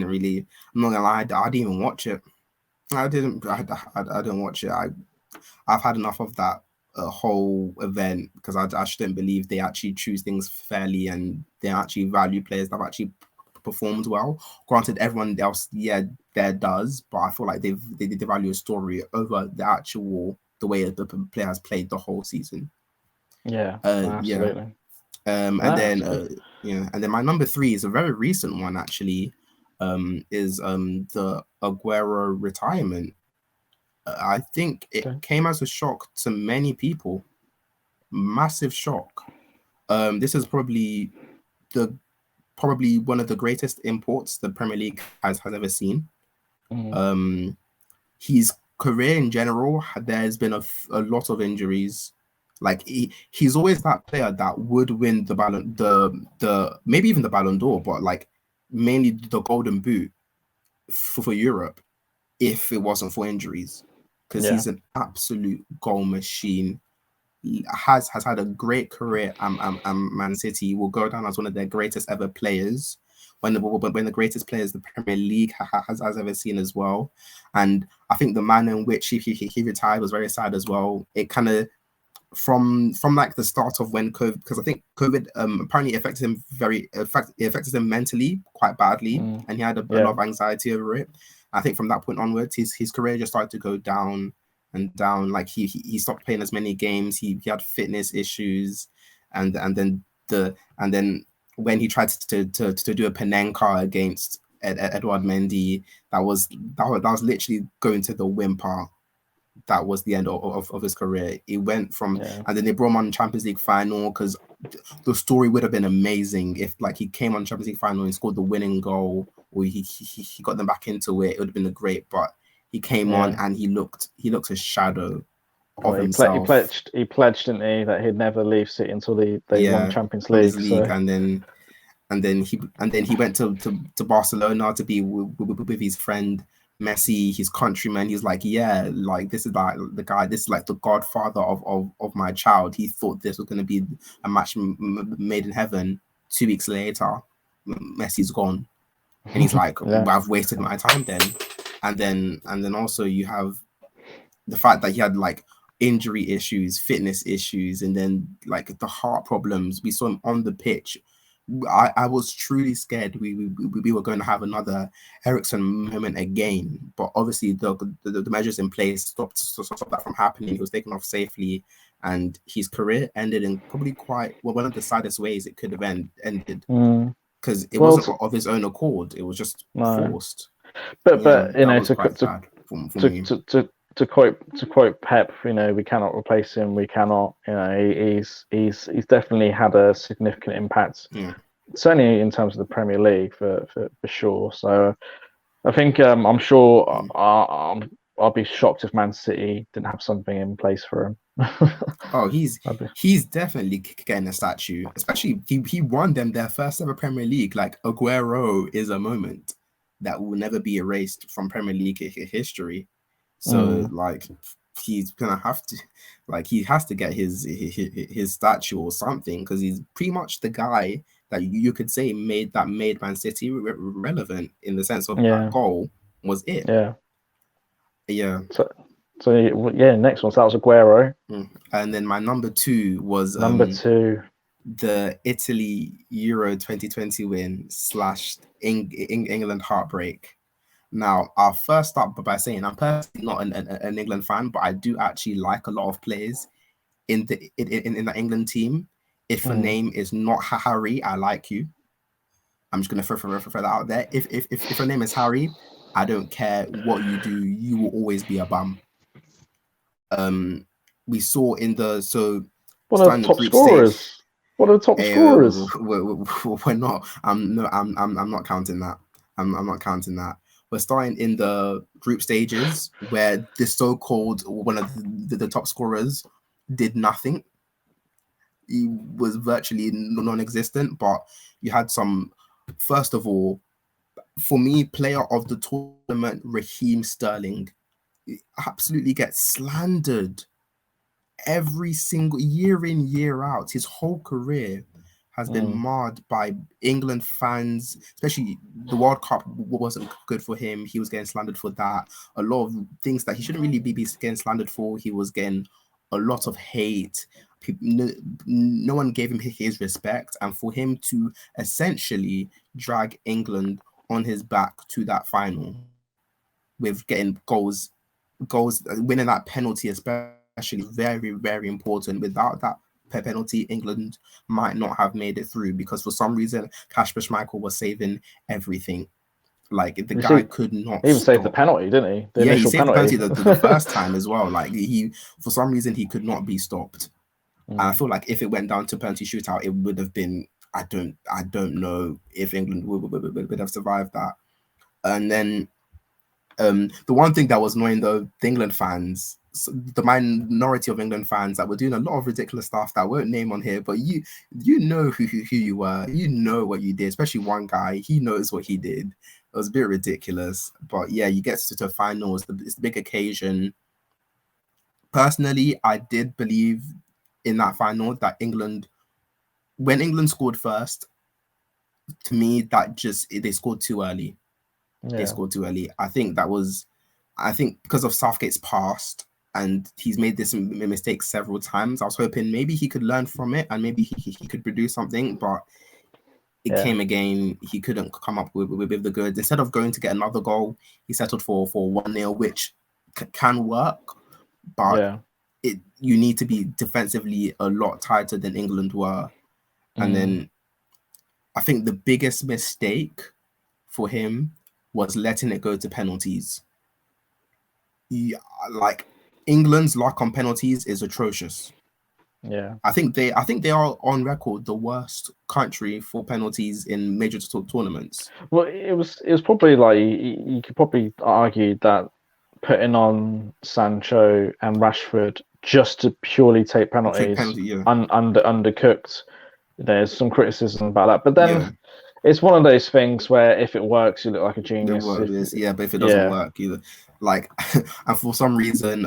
really. I'm not gonna lie, I didn't even watch it. I didn't watch it. I've had enough of that whole event, because I shouldn't believe they actually choose things fairly and they actually value players that have actually performed well. Granted, everyone else there does, but I feel like they value a story over the way the player has played the whole season. Absolutely. And then my number 3 is a very recent one, actually. Is the Aguero retirement. I think it came as a shock to many people. Massive shock. This is probably one of the greatest imports the Premier League has ever seen. His career in general, there's been a lot of injuries. Like, he's always that player that would win the maybe even the Ballon d'Or, but like mainly the Golden Boot for Europe, if it wasn't for injuries, because he's an absolute goal machine. Has had a great career. Man City will go down as one of their greatest ever players. When the greatest players the Premier League has ever seen as well. And I think the manner in which he retired was very sad as well. It kind of, from like the start of when COVID, because I think COVID apparently affected him mentally quite badly, and he had a lot of anxiety over it. I think from that point onwards, his career just started to go down and down. Like, he stopped playing as many games. He had fitness issues, and then when he tried to do a Panenka against Edouard Mendy, that was literally going to the whimper. That was the end of his career. It went from, and then they brought him on Champions League final, because the story would have been amazing if like he came on Champions League final and scored the winning goal, or he got them back into it. It would have been great, but he came on and he looked a shadow of himself. He pledged, didn't he, that he'd never leave City until they won Champions League. And then he went to Barcelona to be with his friend Messi, his countryman. He's like, yeah, like this is like the guy. This is like the godfather of my child. He thought this was going to be a match made in heaven. 2 weeks later, Messi's gone, and he's like, well, I've wasted my time then. And then also you have the fact that he had like injury issues, fitness issues, and then like the heart problems. We saw him on the pitch. I was truly scared we were going to have another Eriksen moment again, but obviously the measures in place stopped that from happening. He was taken off safely, and his career ended in probably quite one of the saddest ways it could have ended, because it wasn't of his own accord. It was just forced. But you know, to quote Pep, you know, we cannot replace him. We cannot. You know, he's definitely had a significant impact. Certainly in terms of the Premier League for sure. So I think I'm sure I'll be shocked if Man City didn't have something in place for him. Oh, he's definitely getting a statue. Especially he won them their first ever Premier League. Like Aguero is a moment that will never be erased from Premier League history. So like he's gonna have to, like he has to get his statue or something, because he's pretty much the guy that you could say made Man City relevant, in the sense of that goal was it. So next one, so that was Aguero. And then my number 2 was the Italy Euro 2020 win / England heartbreak. Now, I'll first start by saying I'm personally not an England fan, but I do actually like a lot of players in the England team. If a name is not Harry, I like you. I'm just gonna throw that out there. If your name is Harry, I don't care what you do, you will always be a bum. We saw in the what are the top scorers? What are the top scorers? We're not. I'm not counting that. I'm not counting that. We're starting in the group stages where the so-called one of the top scorers did nothing. He was virtually non-existent, but you had some. First of all, for me, player of the tournament, Raheem Sterling, absolutely gets slandered every single year in, year out. His whole career has been marred by England fans, especially the World Cup wasn't good for him. He was getting slandered for that. A lot of things that he shouldn't really be getting slandered for. He was getting a lot of hate. No one gave him his respect. And for him to essentially drag England on his back to that final with getting goals, winning that penalty especially, very, very important. Without that penalty, England might not have made it through, because for some reason Kasper Schmeichel was saving everything. Like the guy could not even save the penalty, didn't he? He saved the penalty the first time as well. Like he, for some reason, he could not be stopped. And I feel like if it went down to penalty shootout, it would have been, I don't know if England would have survived that. And then the one thing that was annoying though, the England fans, the minority of England fans that were doing a lot of ridiculous stuff that I won't name on here, but you know who you were, you know what you did, especially one guy, he knows what he did. It was a bit ridiculous, but yeah, you get to finals, it's the big occasion. Personally, I did believe in that final that when England scored first, to me, they scored too early. They scored too early. I think because of Southgate's past, and he's made this mistake several times, I was hoping maybe he could learn from it and maybe he could produce something, but it came again. He couldn't come up with the goods. Instead of going to get another goal, he settled for 1-0, which can work, but you need to be defensively a lot tighter than England were. And then I think the biggest mistake for him was letting it go to penalties. Like England's luck on penalties is atrocious. Yeah. I think they are on record the worst country for penalties in major tournaments. Well, it was probably like you could probably argue that putting on Sancho and Rashford just to purely take Take penalties penalty, yeah, undercooked. There's some criticism about that, but then yeah. it's one of those things where if it works, you look like a The genius. word is yeah, but if it doesn't Yeah. work, either like, and for some reason,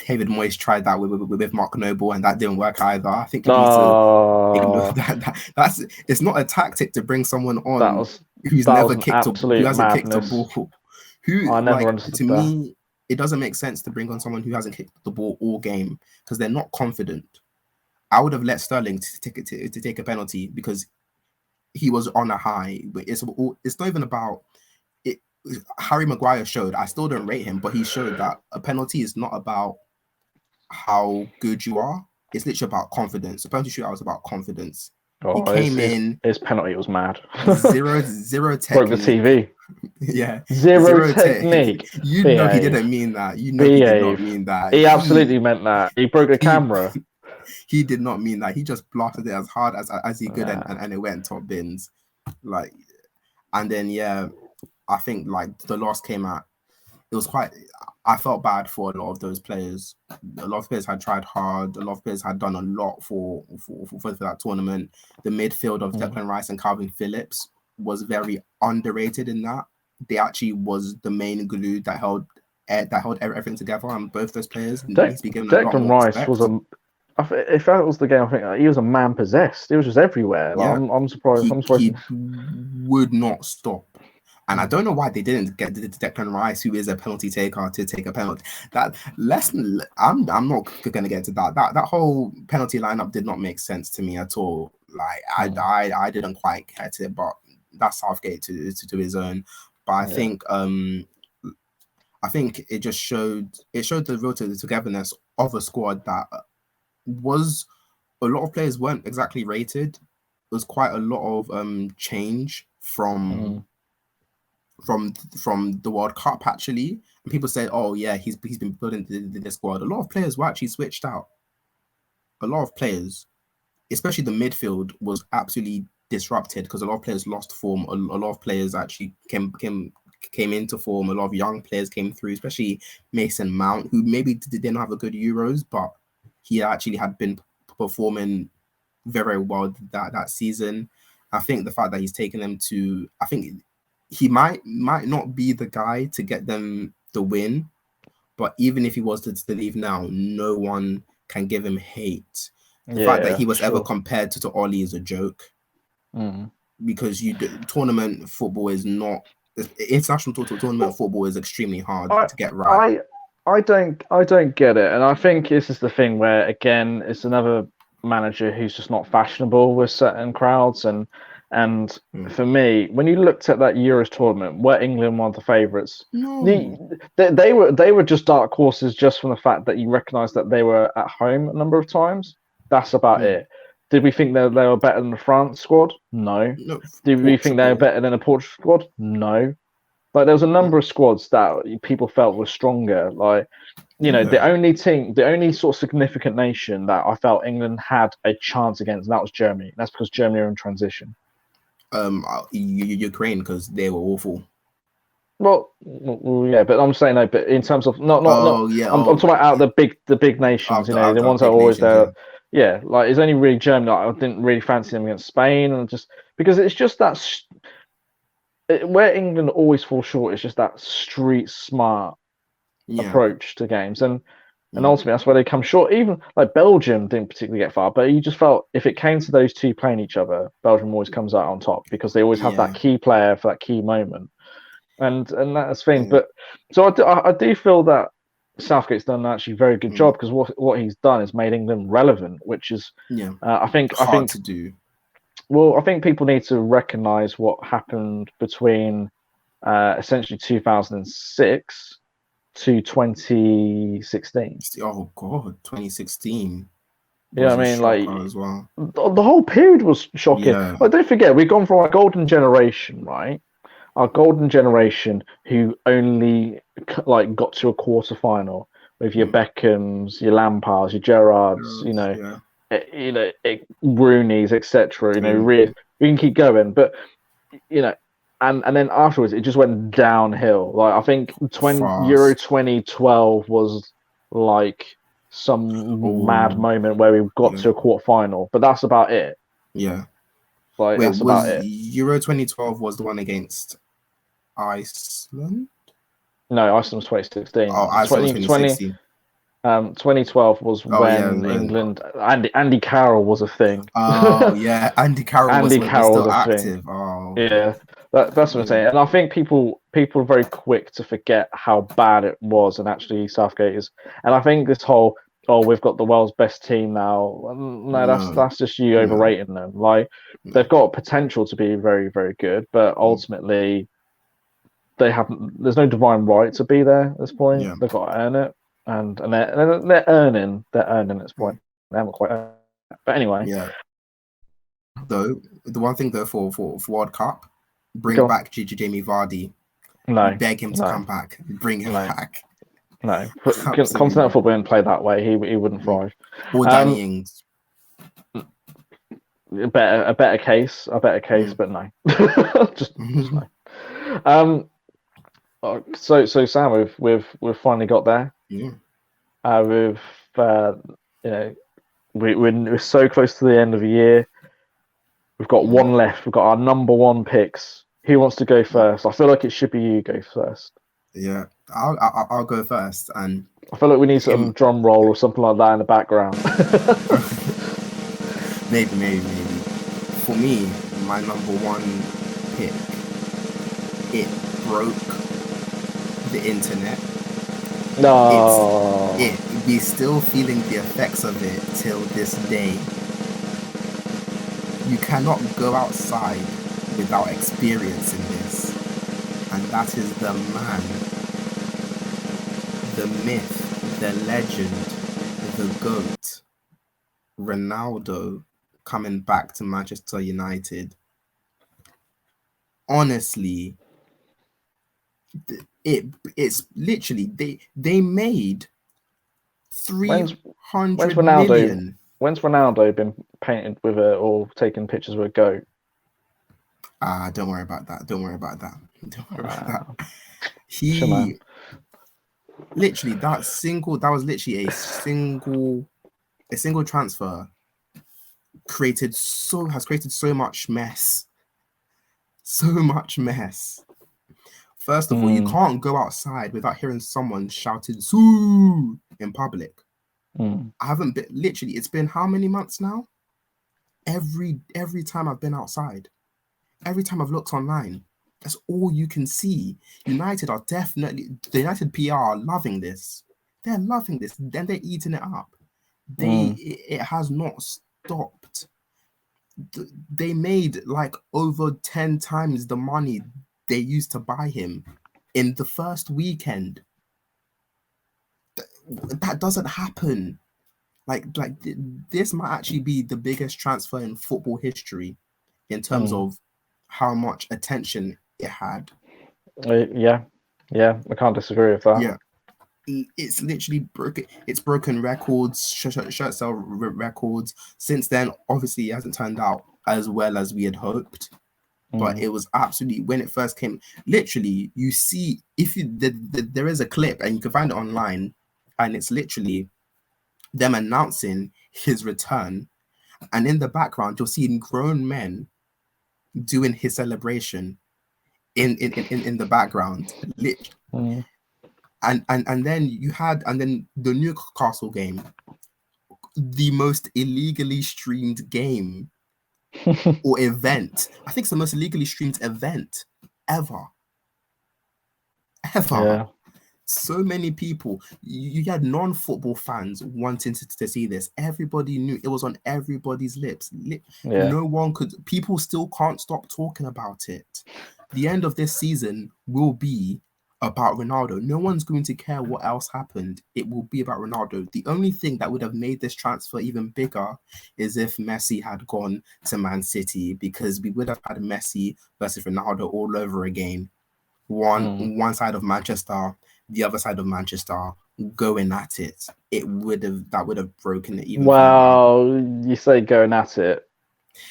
David Moyes tried that with Mark Noble, and that didn't work either. I think you need to ignore Oh, that's it's not a tactic to bring someone that on was who's that never was an kicked a who absolute hasn't kicked a madness. ball. Who I never like understood to that. me, it doesn't make sense to bring on someone who hasn't kicked the ball all game because they're not confident. I would have let Sterling to take a penalty because he was on a high. But it's not even about it. Harry Maguire showed. I still don't rate him, but he showed that a penalty is not about how good you are. It's literally about confidence. The penalty shootout was about confidence. He Oh, came in his penalty was mad. zero Broke the technique. TV. Yeah, Zero zero tech. technique. You know he Behave. didn't mean that. You know he did not Behave. mean that. He absolutely meant that. He broke the He camera. he did not mean that. He just blasted it as hard as he could, Nah. and it went top bins. Like, and then yeah, I think like the loss came out. It was quite. I felt bad for a lot of those players. A lot of players had tried hard. A lot of players had done a lot for that tournament. The midfield of Declan Rice and Calvin Phillips was very underrated in that. They actually was the main glue that held everything together. And both those players need to be given a lot Declan more Rice was respect. if that was the game, I think he was a man possessed. He was just everywhere. Like, Yeah, I'm surprised. I'm surprised. he would not stop. And I don't know why they didn't get Declan Rice, who is a penalty taker, to take a penalty. That lesson, I'm not going to get into that. That whole penalty lineup did not make sense to me at all. Like I didn't quite get it, but that's Southgate to his own. But I think it just showed the real togetherness of a squad that was a lot of players weren't exactly rated. There was quite a lot of change from the World Cup actually. And people say, oh yeah, he's been building the squad. A lot of players were actually switched out. A lot of players, especially the midfield, was absolutely disrupted because a lot of players lost form. A lot of players actually came into form. A lot of young players came through, especially Mason Mount, who maybe didn't have a good Euros, but he actually had been performing very well that season. I think the fact that he's taken them to, I think he might not be the guy to get them the win, but even if he was to leave now, no one can give him hate. The fact that he was ever compared to Oli is a joke, because tournament football is not international tournament football is extremely hard to get right. I don't get it, and I think this is the thing where again it's another manager who's just not fashionable with certain crowds, and for me, when you looked at that Euros tournament, were England one of the favourites? No, they were just dark horses just from the fact that you recognise that they were at home a number of times. That's about it. Did we think they were better than the France squad? No. Did we think they were better than the Portugal squad? No. Like there was a number of squads that people felt were stronger. Like, you know, the only sort of significant nation that I felt England had a chance against, and that was Germany. That's because Germany are in transition. Ukraine, because they were awful. Well, yeah, but I'm saying no. But in terms of not. I'm talking about the big nations. You know, the ones that are always there. Yeah, like it's only really Germany. Like, I didn't really fancy them against Spain, and just because it's just that where England always falls short is just that street smart approach to games, and ultimately that's where they come short. Even like Belgium didn't particularly get far, but you just felt if it came to those two playing each other, Belgium always comes out on top because they always have that key player for that key moment. And that's the thing. But so I do feel that Southgate's done an actually very good job, because what he's done is made England relevant, which is I think to do. Well, I think people need to recognise what happened between essentially 2006 to 2016. Oh God, 2016. You know what I mean? Like as well. The whole period was shocking. Yeah. Like, don't forget, we've gone from our golden generation, right? Our golden generation who only like got to a quarter final. with your Beckhams, your Lampards, your Gerrards, Rooney's, etc. We can keep going, but and then afterwards it just went downhill. Like I think Euro 2012 was like some mad moment where we got to a quarter final, but that's about it. Yeah. Like that's about it. Euro 2012 was the one against Iceland? No, Iceland was 2016. Oh, Iceland was 2016. 2012 was when England. Andy Carroll was a thing. Oh yeah, Andy Carroll was still active. Oh yeah, that's what I'm saying. And I think people are very quick to forget how bad it was, and actually Southgate is. And I think this whole we've got the world's best team now. No, that's just you overrating them. Like they've got potential to be very, very good, but ultimately they haven't. There's no divine right to be there at this point. Yeah. They've got to earn it. And they're earning at this point. They haven't quite earned it. But anyway. Yeah. Though the one thing though for World Cup, bring back Jamie Vardy. No. Beg him to come back. Bring him back. No. Continental football didn't play that way. He wouldn't thrive. Or Danny Ings. A better case, but no. just no. So Sam, we've finally got there. Yeah. We're so close to the end of the year. We've got one left. We've got our number one picks. Who wants to go first? I feel like it should be you go first. Yeah, I'll go first, and I feel like we need some drum roll or something like that in the background. maybe. For me, my number one pick, it broke the internet. No, we're still feeling the effects of it till this day. You cannot go outside without experiencing this, and that is the man, the myth, the legend, the GOAT, Ronaldo, coming back to Manchester United. Honestly, it's literally they made 300 million. When's Ronaldo been painted with or taking pictures with a goat? Don't worry about that. He literally that was literally a single transfer has created so much mess. First of all, you can't go outside without hearing someone shouting "Soo" in public. I haven't been, literally, it's been how many months now? Every time I've been outside, every time I've looked online, that's all you can see. United are definitely, the United PR are loving this. They're loving this. Then they're eating it up. It has not stopped. They made like over 10 times the money they used to buy him in the first weekend. That doesn't happen. Like this might actually be the biggest transfer in football history in terms of how much attention it had. Yeah, I can't disagree with that. Yeah, it's literally broken. It's broken records, shirt sale records. Since then, obviously, it hasn't turned out as well as we had hoped. But it was absolutely, when it first came, literally, you see, if there is a clip and you can find it online, and it's literally them announcing his return, and in the background you'll see grown men doing his celebration in the background. And then the Newcastle game, the most illegally streamed game or event. I think it's the most illegally streamed event ever. Yeah. So many people, you had non-football fans wanting to see this. Everybody knew, it was on everybody's lips. No one could, people still can't stop talking about it. The end of this season will be about Ronaldo. No one's going to care what else happened. It will be about Ronaldo. The only thing that would have made this transfer even bigger is if Messi had gone to Man City, because we would have had Messi versus Ronaldo all over again. One side of Manchester, the other side of Manchester going at it, that would have broken it even further. Well, you say going at it.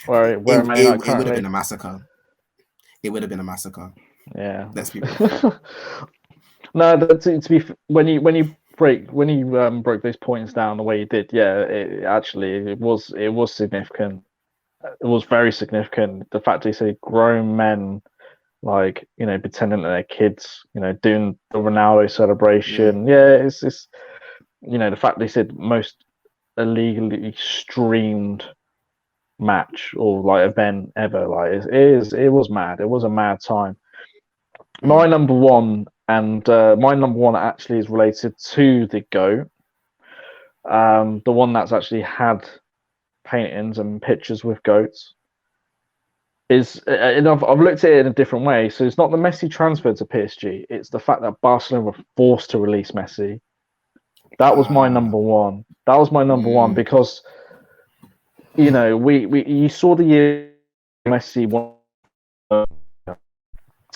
Where Man United It would have currently? been a massacre. It would have been a massacre. Yeah. Let's be real. No, to be when you broke these points down the way you did, yeah, it was significant. It was very significant. The fact they say grown men, like, pretending that they're kids, doing the Ronaldo celebration. Yeah, it's the fact they said most illegally streamed match or like event ever. Like it was mad. It was a mad time. My number one, and my number one actually is related to the GOAT. The one that's actually had paintings and pictures with goats is, and I've looked at it in a different way. So it's not the Messi transfer to PSG. It's the fact that Barcelona were forced to release Messi. That was my number one. That was my number one because, you saw the year Messi won,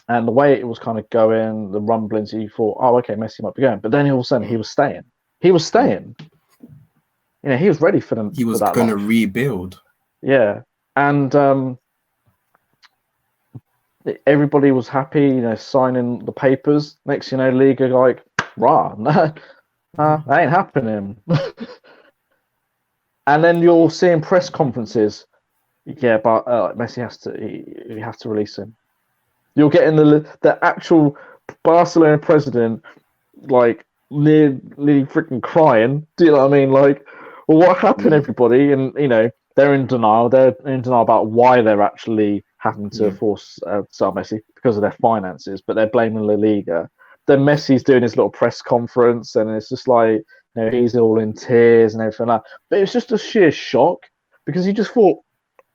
and the way it was kind of going, the rumblings, you thought, oh, okay, Messi might be going. But then all of a sudden, he was staying. He was staying. He was ready for them. He was going to rebuild. Yeah. And everybody was happy, signing the papers. Next, Liga like, rah, that ain't happening. And then you're seeing press conferences. Yeah, but Messi you have to release him. You're getting the actual Barcelona president, like, nearly freaking crying. Do you know what I mean? Like, well, what happened, everybody? And, they're in denial. They're in denial about why they're actually having to force sell Messi because of their finances, but they're blaming La Liga. Then Messi's doing his little press conference, and it's just like, he's all in tears and everything like that. But it's just a sheer shock because you just thought,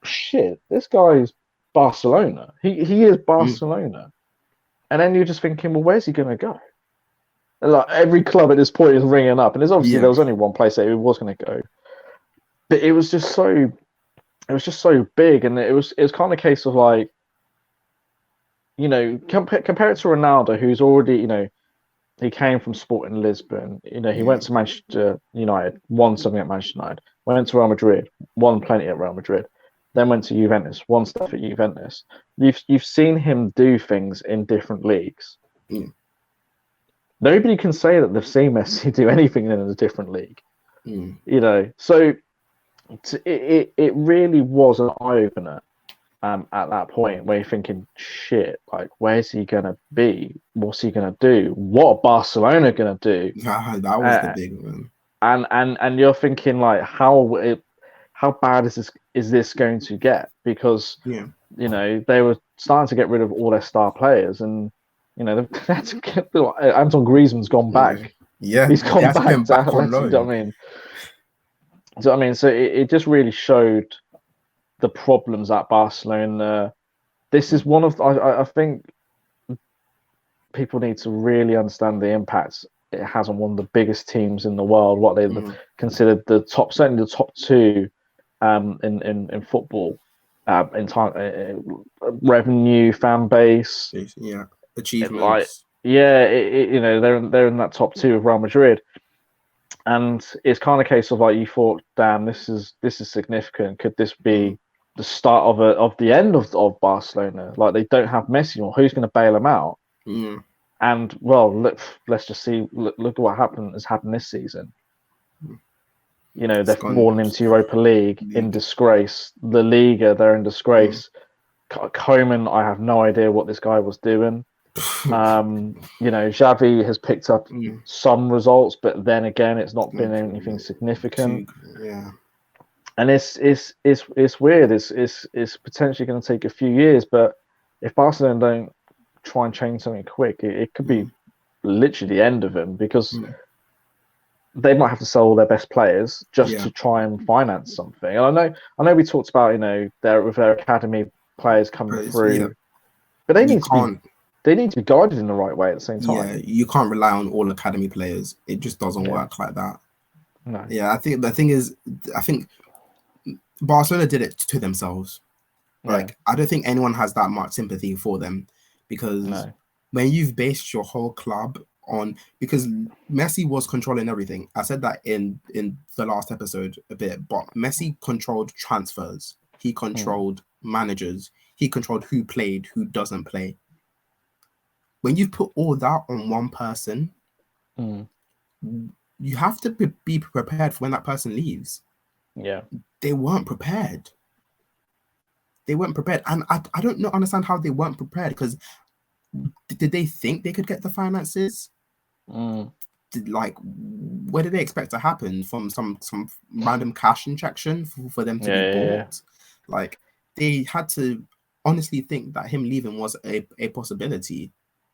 shit, this guy's Barcelona. He is Barcelona. And then you're just thinking, well, where's he going to go? And like every club at this point is ringing up, and there's obviously there was only one place that he was going to go. But it was just so big, and it was kind of a case of like, compare it to Ronaldo, who's already, he came from Sporting Lisbon. He went to Manchester United, won something at Manchester United, went to Real Madrid, won plenty at Real Madrid, then went to Juventus, won stuff at Juventus. You've seen him do things in different leagues. Nobody can say that they've seen Messi do anything in a different league. So it really was an eye opener. At that point, where you're thinking, shit, like, where's he gonna be? What's he gonna do? What are Barcelona gonna do? That was the big one. And you're thinking, like, how bad is this going to get? Because they were starting to get rid of all their star players, and they had to get Anton Griezmann's gone back. He's gone back on loan. Do you know what I mean? So it just really showed the problems at Barcelona. This is one of, I think people need to really understand the impacts it has on one of the biggest teams in the world, what they considered certainly the top two in football, in time, revenue, fan base, achievements. They're in that top two of Real Madrid. And it's kind of a case of like, you thought, damn, this is significant. Could this be the start of the end of Barcelona? Like, they don't have Messi anymore. Who's going to bail them out? And well, let's just see. Look at what has happened this season. They've fallen into Europa League in disgrace. The Liga, they're in disgrace. Koeman, I have no idea what this guy was doing. Xavi has picked up some results, but then again, it's not been anything significant. And it's weird. It's potentially going to take a few years, but if Barcelona don't try and change something quick, it could be literally the end of them, because they might have to sell all their best players just to try and finance something. And I know we talked about with their academy players coming through, but they need to be guided in the right way at the same time. Yeah, you can't rely on all academy players. It just doesn't work like that. No. Yeah, I think the thing is, Barcelona did it to themselves. Like, I don't think anyone has that much sympathy for them, because when you've based your whole club on, because Messi was controlling everything. I said that in the last episode a bit, but Messi controlled transfers. He controlled managers. He controlled who played, who doesn't play. When you put all that on one person, you have to be prepared for when that person leaves. Yeah. They weren't prepared. And I don't understand how they weren't prepared, because did they think they could get the finances? Like, what did they expect to happen from some random cash injection for them to be bought? Like, they had to honestly think that him leaving was a possibility.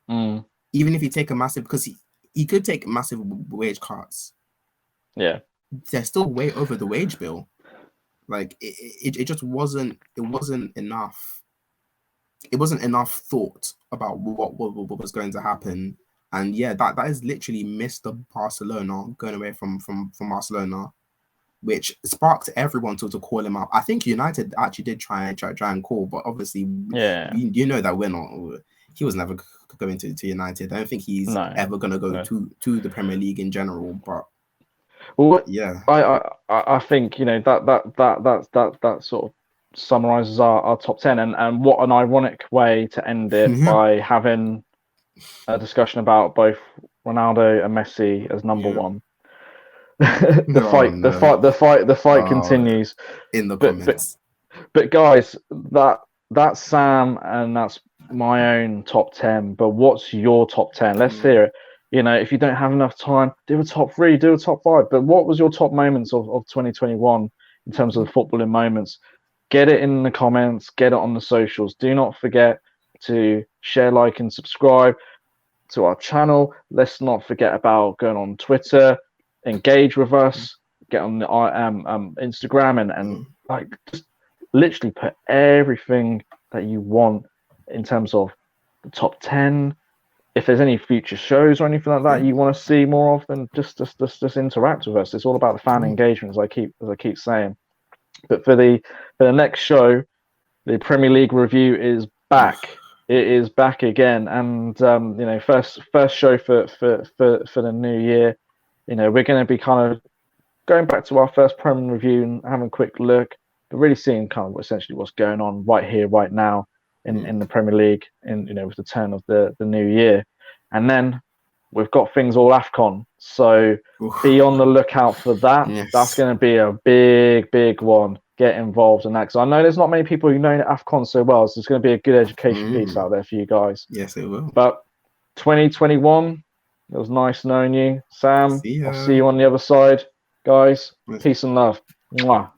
Even if you take a massive, because he could take massive wage cuts. Yeah. They're still way over the wage bill. Like, it just wasn't enough. It wasn't enough thought about what was going to happen. And yeah, that is literally Mr. Barcelona going away from Barcelona, which sparked everyone to call him up. I think United actually did try and call, but obviously, you know that we're not. He was never going to United. I don't think he's ever going to go to the Premier League in general. But yeah, I think, you know, that sort of summarizes our top 10, and what an ironic way to end it by having a discussion about both Ronaldo and Messi as number one. The fight continues in the comments. But guys, that's Sam and that's my own top 10. But what's your top 10? Let's hear it. You know, if you don't have enough time, do a top 3, do a top 5. But what was your top moments of 2021 in terms of the footballing moments? Get it in the comments, get it on the socials. Do not forget to share, like, and subscribe to our channel. Let's not forget about going on Twitter, engage with us, get on the Instagram, and like, just literally put everything that you want in terms of the top 10. If there's any future shows or anything like that you want to see more of, then just interact with us. It's all about the fan engagement, as I keep saying. But for the next show, the Premier League review is back. It is back again, and you know, first show for the new year. You know, we're going to be kind of going back to our first Premier review and having a quick look, but really seeing kind of essentially what's going on right here, right now in the Premier League, in, you know, with the turn of the new year. And then we've got things all AFCON, so be on the lookout for that. That's going to be a big one. Get involved in that, because I know there's not many people who know AFCON so well, so it's going to be a good education piece out there for you guys. Yes, it will. But 2021, it was nice knowing you, Sam. I'll see you on the other side, guys. Peace and love. Mwah.